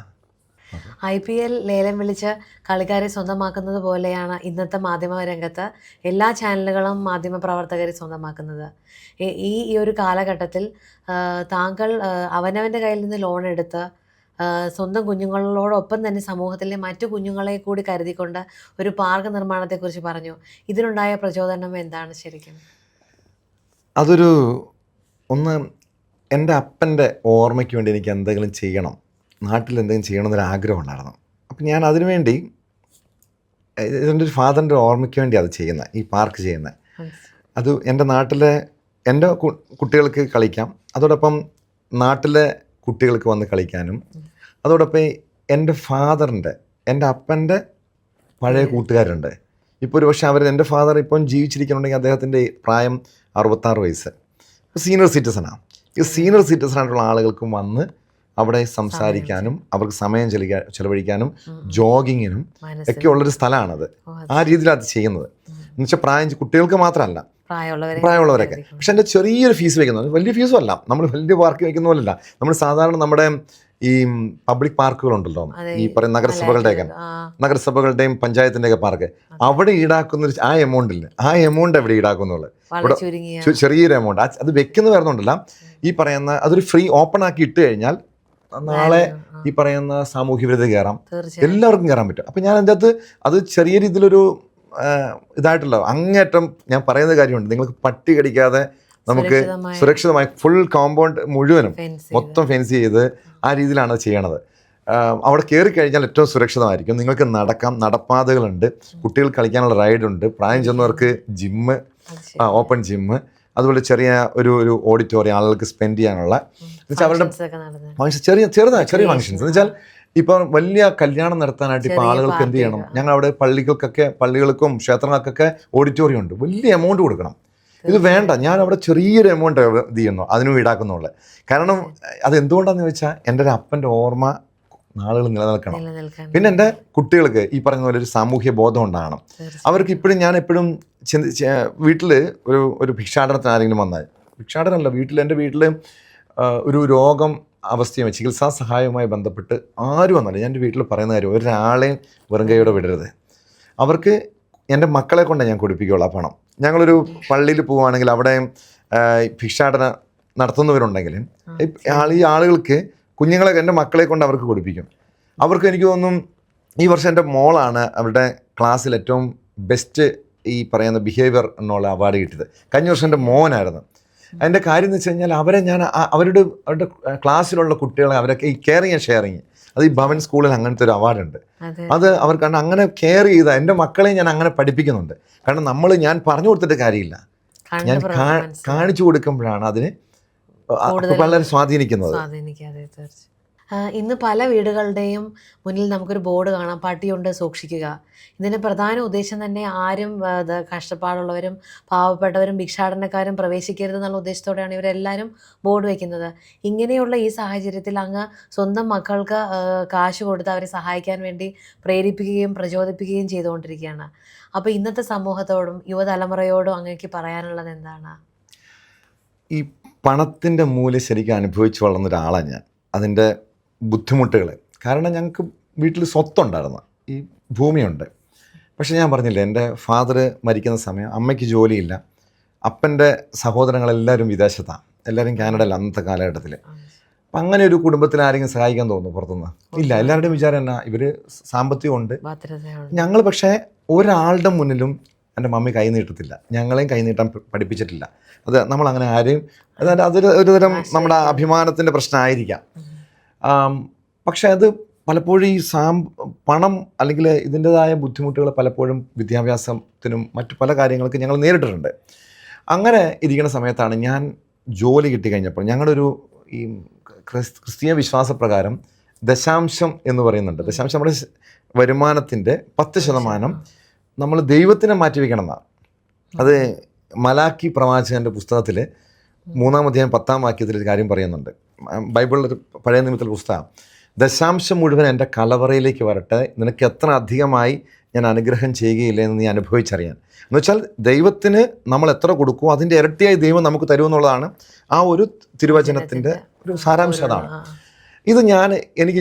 IPL ലേലം വിളിച്ച് കളിക്കാരെ സ്വന്തമാക്കുന്നത് പോലെയാണ് ഇന്നത്തെ മാധ്യമ രംഗത്ത് എല്ലാ ചാനലുകളും മാധ്യമ പ്രവർത്തകരെ സ്വന്തമാക്കുന്നത്. ഈ ഒരു കാലഘട്ടത്തിൽ താങ്കൾ അവനവൻ്റെ കയ്യിൽ നിന്ന് ലോൺ എടുത്ത് സ്വന്തം കുഞ്ഞുങ്ങളോടൊപ്പം തന്നെ സമൂഹത്തിലെ മറ്റു കുഞ്ഞുങ്ങളെ കൂടി കരുതിക്കൊണ്ട് ഒരു പാർക്ക് നിർമ്മാണത്തെക്കുറിച്ച് പറഞ്ഞു. ഇതിനുണ്ടായ പ്രചോദനം എന്താണ് ശരിക്കും? അതൊരു എൻ്റെ അപ്പൻ്റെ ഓർമ്മയ്ക്ക് വേണ്ടി എനിക്ക് എന്തെങ്കിലും ചെയ്യണം, നാട്ടിൽ എന്തെങ്കിലും ചെയ്യണമെന്നൊരു ആഗ്രഹം ഉണ്ടായിരുന്നു. അപ്പം ഞാൻ അതിനുവേണ്ടി എൻ്റെ ഒരു ഫാദറിൻ്റെ ഓർമ്മയ്ക്ക് വേണ്ടി അത് ചെയ്യുന്നത്, ഈ പാർക്ക് ചെയ്യുന്നത്. അത് എൻ്റെ നാട്ടിലെ എൻ്റെ കുട്ടികൾക്ക് കളിക്കാം, അതോടൊപ്പം നാട്ടിലെ കുട്ടികൾക്ക് വന്ന് കളിക്കാനും, അതോടൊപ്പം എൻ്റെ ഫാദറിൻ്റെ, എൻ്റെ അപ്പൻ്റെ പഴയ കൂട്ടുകാരുണ്ട്. ഇപ്പോൾ ഒരു പക്ഷേ എൻ്റെ ഫാദർ ഇപ്പം ജീവിച്ചിരിക്കുന്നുണ്ടെങ്കിൽ അദ്ദേഹത്തിൻ്റെ പ്രായം 66 വയസ്സ്, സീനിയർ സിറ്റിസണാണ്. ഈ സീനിയർ സിറ്റിസണായിട്ടുള്ള ആളുകൾക്കും വന്ന് അവിടെ സംസാരിക്കാനും അവർക്ക് സമയം ചെലവഴിക്കാനും ജോഗിങ്ങിനും ഒക്കെ ഉള്ളൊരു സ്ഥലമാണത്. ആ രീതിയിലാണ് അത് ചെയ്യുന്നത്. എന്നുവെച്ചാൽ കുട്ടികൾക്ക് മാത്രമല്ല, പ്രായമുള്ളവരൊക്കെ. പക്ഷെ എൻ്റെ ചെറിയൊരു ഫീസ് വയ്ക്കുന്നത്, വലിയ ഫീസും അല്ല, നമ്മൾ വലിയ പാർക്ക് വയ്ക്കുന്ന പോലല്ല. നമ്മൾ സാധാരണ നമ്മുടെ ഈ പബ്ലിക് പാർക്കുകളുണ്ടല്ലോ, ഈ പറയുന്ന നഗരസഭകളുടെയും പഞ്ചായത്തിൻ്റെയൊക്കെ പാർക്ക്, അവിടെ ഈടാക്കുന്ന ആ എമൗണ്ട് എവിടെ ഈടാക്കുന്നുള്ളു, ഇവിടെ ചെറിയൊരു എമൗണ്ട്. അത് വെക്കുന്ന വരുന്നുണ്ടല്ല, ഈ പറയുന്ന അതൊരു ഫ്രീ ഓപ്പൺ ആക്കി ഇട്ട് കഴിഞ്ഞാൽ നാളെ ഈ പറയുന്ന സാമൂഹ്യ വിരുദ്ധ കയറാം, എല്ലാവർക്കും കയറാൻ പറ്റും. അപ്പം ഞാൻ അതിൻ്റെ അകത്ത് അത് ചെറിയ രീതിയിലൊരു ഇതായിട്ടുള്ള അങ്ങേറ്റം ഞാൻ പറയുന്ന കാര്യമുണ്ട്. നിങ്ങൾക്ക് പട്ടി കടിക്കാതെ നമുക്ക് സുരക്ഷിതമായി ഫുൾ കോമ്പൗണ്ട് മുഴുവനും മൊത്തം ഫെൻസ് ചെയ്ത് ആ രീതിയിലാണ് അത് ചെയ്യണത്. അവിടെ കയറി കഴിഞ്ഞാൽ ഏറ്റവും സുരക്ഷിതമായിരിക്കും. നിങ്ങൾക്ക് നടക്കാം, നടപ്പാതകളുണ്ട്, കുട്ടികൾ കളിക്കാനുള്ള റൈഡുണ്ട്, പ്രായം ചെന്നവർക്ക് ജിമ്മ്, ഓപ്പൺ ജിമ്മ്, അതുപോലെ ചെറിയ ഒരു ഓഡിറ്റോറിയം ആളുകൾക്ക് സ്പെൻഡ് ചെയ്യാനുള്ള അവരുടെ ചെറിയ ഫങ്ഷൻസ്. എന്ന് വെച്ചാൽ ഇപ്പം വലിയ കല്യാണം നടത്താനായിട്ട് ഇപ്പോൾ ആളുകൾക്ക് എന്ത് ചെയ്യണം, ഞങ്ങൾ അവിടെ പള്ളികൾക്കും ക്ഷേത്രങ്ങൾക്കൊക്കെ ഓഡിറ്റോറിയം ഉണ്ട്, വലിയ എമൗണ്ട് കൊടുക്കണം. ഇത് വേണ്ട, ഞാൻ അവിടെ ചെറിയൊരു എമൗണ്ട് ഇത് ചെയ്യുന്നു, അതിനും ഈടാക്കുന്നുള്ളു. കാരണം അത് എന്തുകൊണ്ടാണെന്ന് വെച്ചാൽ എൻ്റെ ഒരു അപ്പൻ്റെ ഓർമ്മ നാളുകൾ നിലനിൽക്കണം. പിന്നെ എൻ്റെ കുട്ടികൾക്ക് ഈ പറഞ്ഞ പോലെ ഒരു സാമൂഹ്യ ബോധം ഉണ്ടാകണം. അവർക്ക് ഇപ്പോഴും ഞാൻ എപ്പോഴും വീട്ടിൽ ഒരു ഭിക്ഷാടനത്തിന് ആരെങ്കിലും വന്നാൽ, ഭിക്ഷാടനമല്ല, എൻ്റെ വീട്ടിൽ ഒരു രോഗം അവസ്ഥയുമായി ചികിത്സാ സഹായവുമായി ബന്ധപ്പെട്ട് ആരും വന്നല്ല, ഞാൻ എൻ്റെ വീട്ടിൽ പറയുന്ന കാര്യം, ഒരാളെയും വെറും കൈയോടെ വിടരുത്. അവർക്ക് എൻ്റെ മക്കളെ കൊണ്ടാണ് ഞാൻ കൊടുപ്പിക്കുകയുള്ളൂ ആ പണം. ഞങ്ങളൊരു പള്ളിയിൽ പോവുകയാണെങ്കിൽ അവിടെ ഭിക്ഷാടന നടത്തുന്നവരുണ്ടെങ്കിൽ ഈ ആളുകൾക്ക് കുഞ്ഞുങ്ങളെ, എൻ്റെ മക്കളെ കൊണ്ട് അവർക്ക് കൊടുപ്പിക്കും. അവർക്ക് എനിക്ക് തോന്നുന്നു ഈ വർഷം എൻ്റെ മോളാണ് അവരുടെ ക്ലാസ്സിൽ ഏറ്റവും ബെസ്റ്റ് ഈ പറയുന്ന ബിഹേവിയർ എന്നുള്ള അവാർഡ് കിട്ടിയത്. കഴിഞ്ഞ വർഷം എൻ്റെ മോനായിരുന്നു. അതിൻ്റെ കാര്യം എന്ന് വെച്ച് കഴിഞ്ഞാൽ അവരുടെ ക്ലാസ്സിലുള്ള കുട്ടികളെ അവരൊക്കെ ഈ കെയറിങ് ആൻഡ് ഷെയറിങ്, അത് ഈ ഭവൻ സ്കൂളിൽ അങ്ങനത്തെ ഒരു അവാർഡുണ്ട്. അത് അവർക്ക് അങ്ങനെ കെയർ ചെയ്ത എൻ്റെ മക്കളെ ഞാൻ അങ്ങനെ പഠിപ്പിക്കുന്നുണ്ട്. കാരണം ഞാൻ പറഞ്ഞു കൊടുത്തിട്ട് കാര്യമില്ല, ഞാൻ കാണിച്ചു കൊടുക്കുമ്പോഴാണ് അതിന് വളരെ സ്വാധീനിക്കുന്നത്. ഇന്ന് പല വീടുകളുടെയും മുന്നിൽ നമുക്കൊരു ബോർഡ് കാണാം, പട്ടിയുണ്ട് സൂക്ഷിക്കുക. ഇതിൻ്റെ പ്രധാന ഉദ്ദേശം തന്നെ ആരും കഷ്ടപ്പാടുള്ളവരും പാവപ്പെട്ടവരും ഭിക്ഷാടനക്കാരും പ്രവേശിക്കരുതെന്നുള്ള ഉദ്ദേശത്തോടെയാണ് ഇവരെല്ലാവരും ബോർഡ് വയ്ക്കുന്നത്. ഇങ്ങനെയുള്ള ഈ സാഹചര്യത്തിൽ അങ്ങ് സ്വന്തം മക്കൾക്ക് കാശ് കൊടുത്ത് അവരെ സഹായിക്കാൻ വേണ്ടി പ്രേരിപ്പിക്കുകയും പ്രചോദിപ്പിക്കുകയും ചെയ്തുകൊണ്ടിരിക്കുകയാണ്. അപ്പോൾ ഇന്നത്തെ സമൂഹത്തോടും യുവതലമുറയോടും അങ്ങേക്ക് പറയാനുള്ളത് എന്താണ്? ഈ പണത്തിൻ്റെ മൂല്യം ശരിക്കും അനുഭവിച്ച് വളർന്ന ഒരാളാണ് ഞാൻ. അതിൻ്റെ ബുദ്ധിമുട്ടുകൾ, കാരണം ഞങ്ങൾക്ക് വീട്ടിൽ സ്വത്തുണ്ടായിരുന്നു, ഈ ഭൂമിയുണ്ട്. പക്ഷേ ഞാൻ പറഞ്ഞില്ലേ, എൻ്റെ ഫാദർ മരിക്കുന്ന സമയം അമ്മയ്ക്ക് ജോലിയില്ല, അപ്പൻ്റെ സഹോദരങ്ങളെല്ലാവരും വിദേശത്താണ്, എല്ലാവരും കാനഡയിൽ അന്നത്തെ കാലഘട്ടത്തിൽ. അപ്പം അങ്ങനെ ഒരു കുടുംബത്തിൽ ആരെങ്കിലും സഹായിക്കാൻ തോന്നുന്നു പുറത്തുനിന്ന്? ഇല്ല. എല്ലാവരുടെയും വിചാരം എന്നാ, ഇവർ സാമ്പത്തികമുണ്ട്. ഞങ്ങൾ പക്ഷേ ഒരാളുടെ മുന്നിലും എൻ്റെ മമ്മി കൈ നീട്ടത്തില്ല, ഞങ്ങളെയും കൈ നീട്ടാൻ പഠിപ്പിച്ചിട്ടില്ല. അത് നമ്മളങ്ങനെ ആരെയും, അതൊരു ഒരുതരം നമ്മുടെ അഭിമാനത്തിൻ്റെ പ്രശ്നമായിരിക്കാം. പക്ഷേ അത് പലപ്പോഴും ഈ പണം അല്ലെങ്കിൽ ഇതിൻ്റെതായ ബുദ്ധിമുട്ടുകൾ പലപ്പോഴും വിദ്യാഭ്യാസത്തിനും മറ്റു പല കാര്യങ്ങൾക്കും ഞങ്ങൾ നേരിട്ടിട്ടുണ്ട്. അങ്ങനെ ഇരിക്കുന്ന സമയത്താണ് ഞാൻ ജോലി കിട്ടിക്കഴിഞ്ഞപ്പോൾ ഞങ്ങളൊരു ഈ ക്രിസ്തീയ വിശ്വാസപ്രകാരം ദശാംശം എന്ന് പറയുന്നുണ്ട്. ദശാംശം നമ്മുടെ വരുമാനത്തിൻ്റെ 10% നമ്മൾ ദൈവത്തിനെ മാറ്റിവെക്കണം എന്നാണ്. അത് മലാക്കി പ്രവാചകൻ്റെ പുസ്തകത്തിൽ 3-ാം അധ്യായം 10-ാം വാക്യത്തിൽ ഒരു കാര്യം പറയുന്നുണ്ട്. ബൈബിളിലൊരു പഴയ നിയമത്തിലെ പുസ്തകം. ദശാംശം മുഴുവൻ എൻ്റെ കലവറയിലേക്ക് വരട്ടെ, നിനക്ക് എത്ര അധികമായി ഞാൻ അനുഗ്രഹം ചെയ്യുകയില്ല എന്ന് നീ അനുഭവിച്ചറിയാൻ. എന്ന് വെച്ചാൽ ദൈവത്തിന് നമ്മൾ എത്ര കൊടുക്കുമോ അതിൻ്റെ ഇരട്ടിയായി ദൈവം നമുക്ക് തരുമെന്നുള്ളതാണ് ആ ഒരു തിരുവചനത്തിൻ്റെ ഒരു സാരാംശം. അതാണ് ഇത്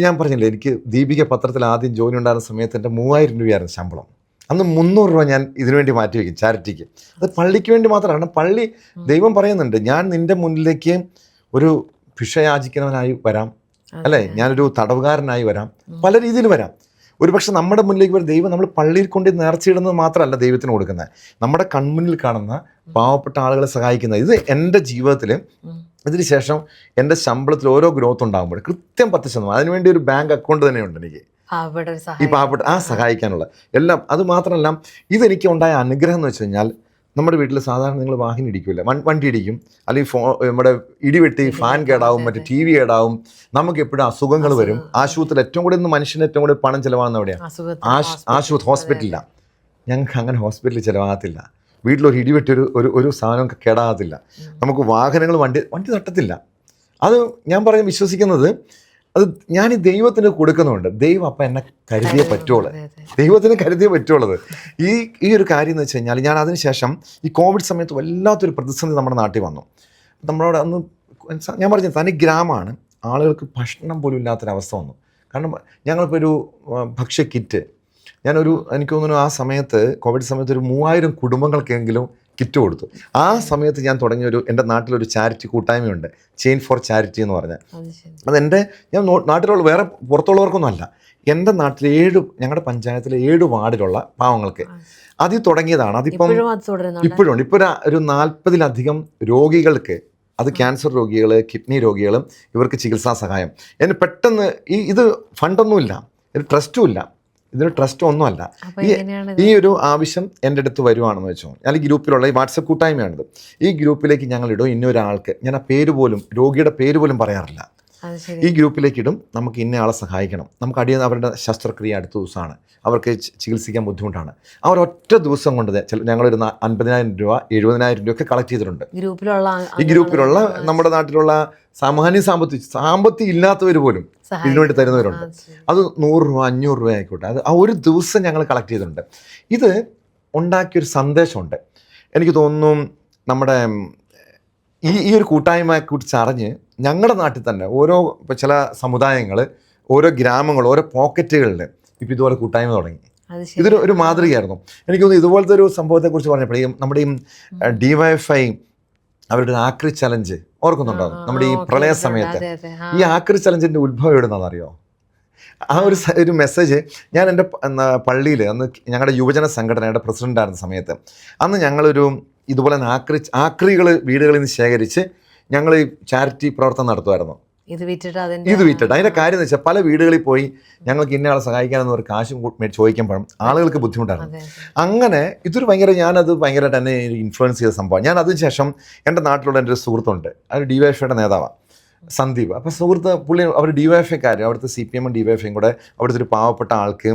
ഞാൻ പറഞ്ഞില്ലേ, എനിക്ക് ദീപിക പത്രത്തിൽ ആദ്യം ജോലി ഉണ്ടായിരുന്ന സമയത്ത് എൻ്റെ 3000 രൂപയായിരുന്നു ശമ്പളം. അന്ന് 300 രൂപ ഞാൻ ഇതിനുവേണ്ടി മാറ്റി വയ്ക്കും, ചാരിറ്റിക്ക്. അത് പള്ളിക്ക് വേണ്ടി മാത്രമാണ്. പള്ളി ദൈവം പറയുന്നുണ്ട്, ഞാൻ നിൻ്റെ മുന്നിലേക്ക് ഒരു ഭിക്ഷയാചിക്കുന്നവനായി വരാം, അല്ലേ, ഞാനൊരു തടവുകാരനായി വരാം, പല രീതിയിൽ വരാം. ഒരുപക്ഷെ നമ്മുടെ മുന്നിലേക്ക് വരും ദൈവം. നമ്മൾ പള്ളിയിൽ കൊണ്ട് നേർച്ചയിടുന്നത് മാത്രമല്ല ദൈവത്തിന് കൊടുക്കുന്നത്, നമ്മുടെ കൺമുന്നിൽ കാണുന്ന പാവപ്പെട്ട ആളുകളെ സഹായിക്കുന്നത്. ഇത് എൻ്റെ ജീവിതത്തിൽ ഇതിന് ശേഷം എൻ്റെ ശമ്പളത്തിൽ ഓരോ ഗ്രോത്ത് ഉണ്ടാകുമ്പോൾ കൃത്യം 10%, അതിനുവേണ്ടി ഒരു ബാങ്ക് അക്കൗണ്ട് തന്നെയുണ്ട് എനിക്ക്, ഈ പാവപ്പെട്ട സഹായിക്കാനുള്ള എല്ലാം. അത് മാത്രമല്ല, ഇതെനിക്ക് ഉണ്ടായ അനുഗ്രഹം എന്ന് വെച്ച് കഴിഞ്ഞാൽ, നമ്മുടെ വീട്ടിൽ സാധാരണ നിങ്ങൾ വാഹനം ഇടിക്കില്ല, വണ്ടി ഇടിക്കും, അല്ലെങ്കിൽ നമ്മുടെ ഇടിവെട്ടി ഫാൻ കേടാവും, മറ്റേ TV കേടാവും, നമുക്ക് എപ്പോഴും അസുഖങ്ങൾ വരും. ആശുപത്രിയിൽ ഏറ്റവും കൂടുതൽ മനുഷ്യന് ഏറ്റവും കൂടുതൽ പണം ചിലവാകുന്ന എവിടെയാണ്? ഹോസ്പിറ്റലിലാണ്. ഞങ്ങൾക്ക് അങ്ങനെ ഹോസ്പിറ്റലിൽ ചിലവാകത്തില്ല. വീട്ടിലൊരു ഇടിവെട്ടി ഒരു സാധനം കേടാകത്തില്ല. നമുക്ക് വാഹനങ്ങൾ വണ്ടി തട്ടത്തില്ല. അത് ഞാൻ പറയാൻ വിശ്വസിക്കുന്നത്, അത് ഞാൻ ഈ ദൈവത്തിന് കൊടുക്കുന്നുണ്ട്. ദൈവം അപ്പം എന്നെ കരുതിയേ പറ്റുള്ളൂ, ദൈവത്തിന് കരുതിയേ പറ്റുള്ളത്. ഈ ഒരു കാര്യം എന്ന് വെച്ച് കഴിഞ്ഞാൽ, ഞാൻ അതിനുശേഷം ഈ കോവിഡ് സമയത്ത് വല്ലാത്തൊരു പ്രതിസന്ധി നമ്മുടെ നാട്ടിൽ വന്നു. നമ്മളോട് അന്ന് ഞാൻ പറഞ്ഞു, തനി ഗ്രാമമാണ്, ആളുകൾക്ക് ഭക്ഷണം പോലും ഇല്ലാത്തൊരവസ്ഥ വന്നു. കാരണം ഞങ്ങളിപ്പോൾ ഒരു ഭക്ഷ്യ കിറ്റ്, എനിക്ക് തോന്നുന്നു ആ സമയത്ത് കോവിഡ് സമയത്ത് ഒരു 3000 കുടുംബങ്ങൾക്കെങ്കിലും കിറ്റ് കൊടുത്തു. ആ സമയത്ത് ഞാൻ തുടങ്ങിയ എൻ്റെ നാട്ടിലൊരു ചാരിറ്റി കൂട്ടായ്മയുണ്ട്, ചെയിൻ ഫോർ ചാരിറ്റി എന്ന് പറഞ്ഞാൽ. ഞാൻ നാട്ടിലുള്ള വേറെ പുറത്തുള്ളവർക്കൊന്നും അല്ല, എൻ്റെ നാട്ടിൽ ഞങ്ങളുടെ പഞ്ചായത്തിലെ 7 വാർഡിലുള്ള പാവങ്ങൾക്ക് അതിൽ തുടങ്ങിയതാണ്. അതിപ്പം ഇപ്പോഴുണ്ട്. ഇപ്പോൾ ഒരു 40-ലധികം രോഗികൾക്ക്, അത് ക്യാൻസർ രോഗികൾ, കിഡ്നി രോഗികളും, ഇവർക്ക് ചികിത്സാ സഹായം. എന്നെ പെട്ടെന്ന് ഇത് ഫണ്ടൊന്നുമില്ല, ഒരു ട്രസ്റ്റും ഇല്ല, ഇതിന് ട്രസ്റ്റ് ഒന്നുമല്ല. ഈ ഒരു ആവശ്യം എൻ്റെ അടുത്ത് വരുവാണെന്ന് വെച്ചോ, അല്ലെങ്കിൽ ഗ്രൂപ്പിലുള്ള ഈ വാട്സപ്പ് കൂട്ടായ്മയാണിത്, ഈ ഗ്രൂപ്പിലേക്ക് ഞങ്ങളിടും. ഇന്നൊരാൾക്ക് ഞാൻ ആ പേര് പോലും, രോഗിയുടെ പേര് പോലും പറയാറില്ല, ഈ ഗ്രൂപ്പിലേക്ക് ഇടും. നമുക്ക് ഇന്നയാളെ സഹായിക്കണം, നമുക്ക് അവരുടെ ശസ്ത്രക്രിയ അടുത്ത ദിവസമാണ്, അവർക്ക് ചികിത്സിക്കാൻ ബുദ്ധിമുട്ടാണ്. അവർ ഒറ്റ ദിവസം കൊണ്ട് ഞങ്ങളൊരു 50,000 രൂപ 70,000 രൂപയൊക്കെ കളക്ട് ചെയ്തിട്ടുണ്ട്. ഈ ഗ്രൂപ്പിലുള്ള നമ്മുടെ നാട്ടിലുള്ള സാമ്പത്തികം ഇല്ലാത്തവർ പോലും ഇതിനുവേണ്ടി തരുന്നവരുണ്ട്. അത് 100 രൂപ 500 രൂപ ആയിക്കോട്ടെ, അത് ആ ഒരു ദിവസം ഞങ്ങൾ കളക്ട് ചെയ്തിട്ടുണ്ട്. ഇത് ഉണ്ടാക്കിയൊരു സന്ദേശമുണ്ട്. എനിക്ക് തോന്നുന്നു നമ്മുടെ ഈ ഒരു കൂട്ടായ്മയെക്കുറിച്ച് അറിഞ്ഞ് ഞങ്ങളുടെ നാട്ടിൽ തന്നെ ഇപ്പോൾ ചില സമുദായങ്ങൾ, ഓരോ ഗ്രാമങ്ങൾ, ഓരോ പോക്കറ്റുകളിൽ ഇപ്പോൾ ഇതുപോലെ കൂട്ടായ്മ തുടങ്ങി. ഇതൊരു ഒരു മാതൃകയായിരുന്നു. എനിക്ക് തോന്നുന്നു ഇതുപോലത്തെ ഒരു സംഭവത്തെക്കുറിച്ച് പറഞ്ഞപ്പോൾ നമ്മുടെ ഈ DYFI അവരുടെ ആക്രി ചലഞ്ച് ഓർക്കുന്നുണ്ടാവും. നമ്മുടെ ഈ പ്രളയ സമയത്ത് ഈ ആക്രി ചലഞ്ചിൻ്റെ ഉത്ഭവം എവിടുന്നാണെന്നറിയോ? ആ ഒരു മെസ്സേജ് ഞാൻ എൻ്റെ പള്ളിയിൽ, അന്ന് ഞങ്ങളുടെ യുവജന സംഘടനയുടെ പ്രസിഡൻ്റായിരുന്ന സമയത്ത്, അന്ന് ഞങ്ങളൊരു ഇതുപോലെ ആക്രികൾ വീടുകളിൽ നിന്ന് ശേഖരിച്ച് ഞങ്ങൾ ഈ ചാരിറ്റി പ്രവർത്തനം നടത്തുമായിരുന്നു. ഇത് വിറ്റിട്ട് അതിൻ്റെ കാര്യം എന്ന് വെച്ചാൽ, പല വീടുകളിൽ പോയി ഞങ്ങൾക്ക് ഇന്നയാളെ സഹായിക്കാനെന്ന് ഒരു കാശ് ചോദിക്കുമ്പോഴും ആളുകൾക്ക് ബുദ്ധിമുട്ടായിരുന്നു. അങ്ങനെ ഇതൊരു ഞാനത് ഭയങ്കരമായിട്ട് എന്നെ ഇൻഫ്ലുവൻസ് ചെയ്ത സംഭവം. ഞാൻ അതിനുശേഷം എൻ്റെ നാട്ടിലുള്ള എൻ്റെ ഒരു സുഹൃത്തുണ്ട്, അത് DYFIയുടെ നേതാവാണ്, സന്ദീപ്. അപ്പോൾ സുഹൃത്ത് പുള്ളി, അവർ DYFIക്കാർ, അവിടുത്തെ CPM DYFIയും കൂടെ അവിടുത്തെ ഒരു പാവപ്പെട്ട ആൾക്ക്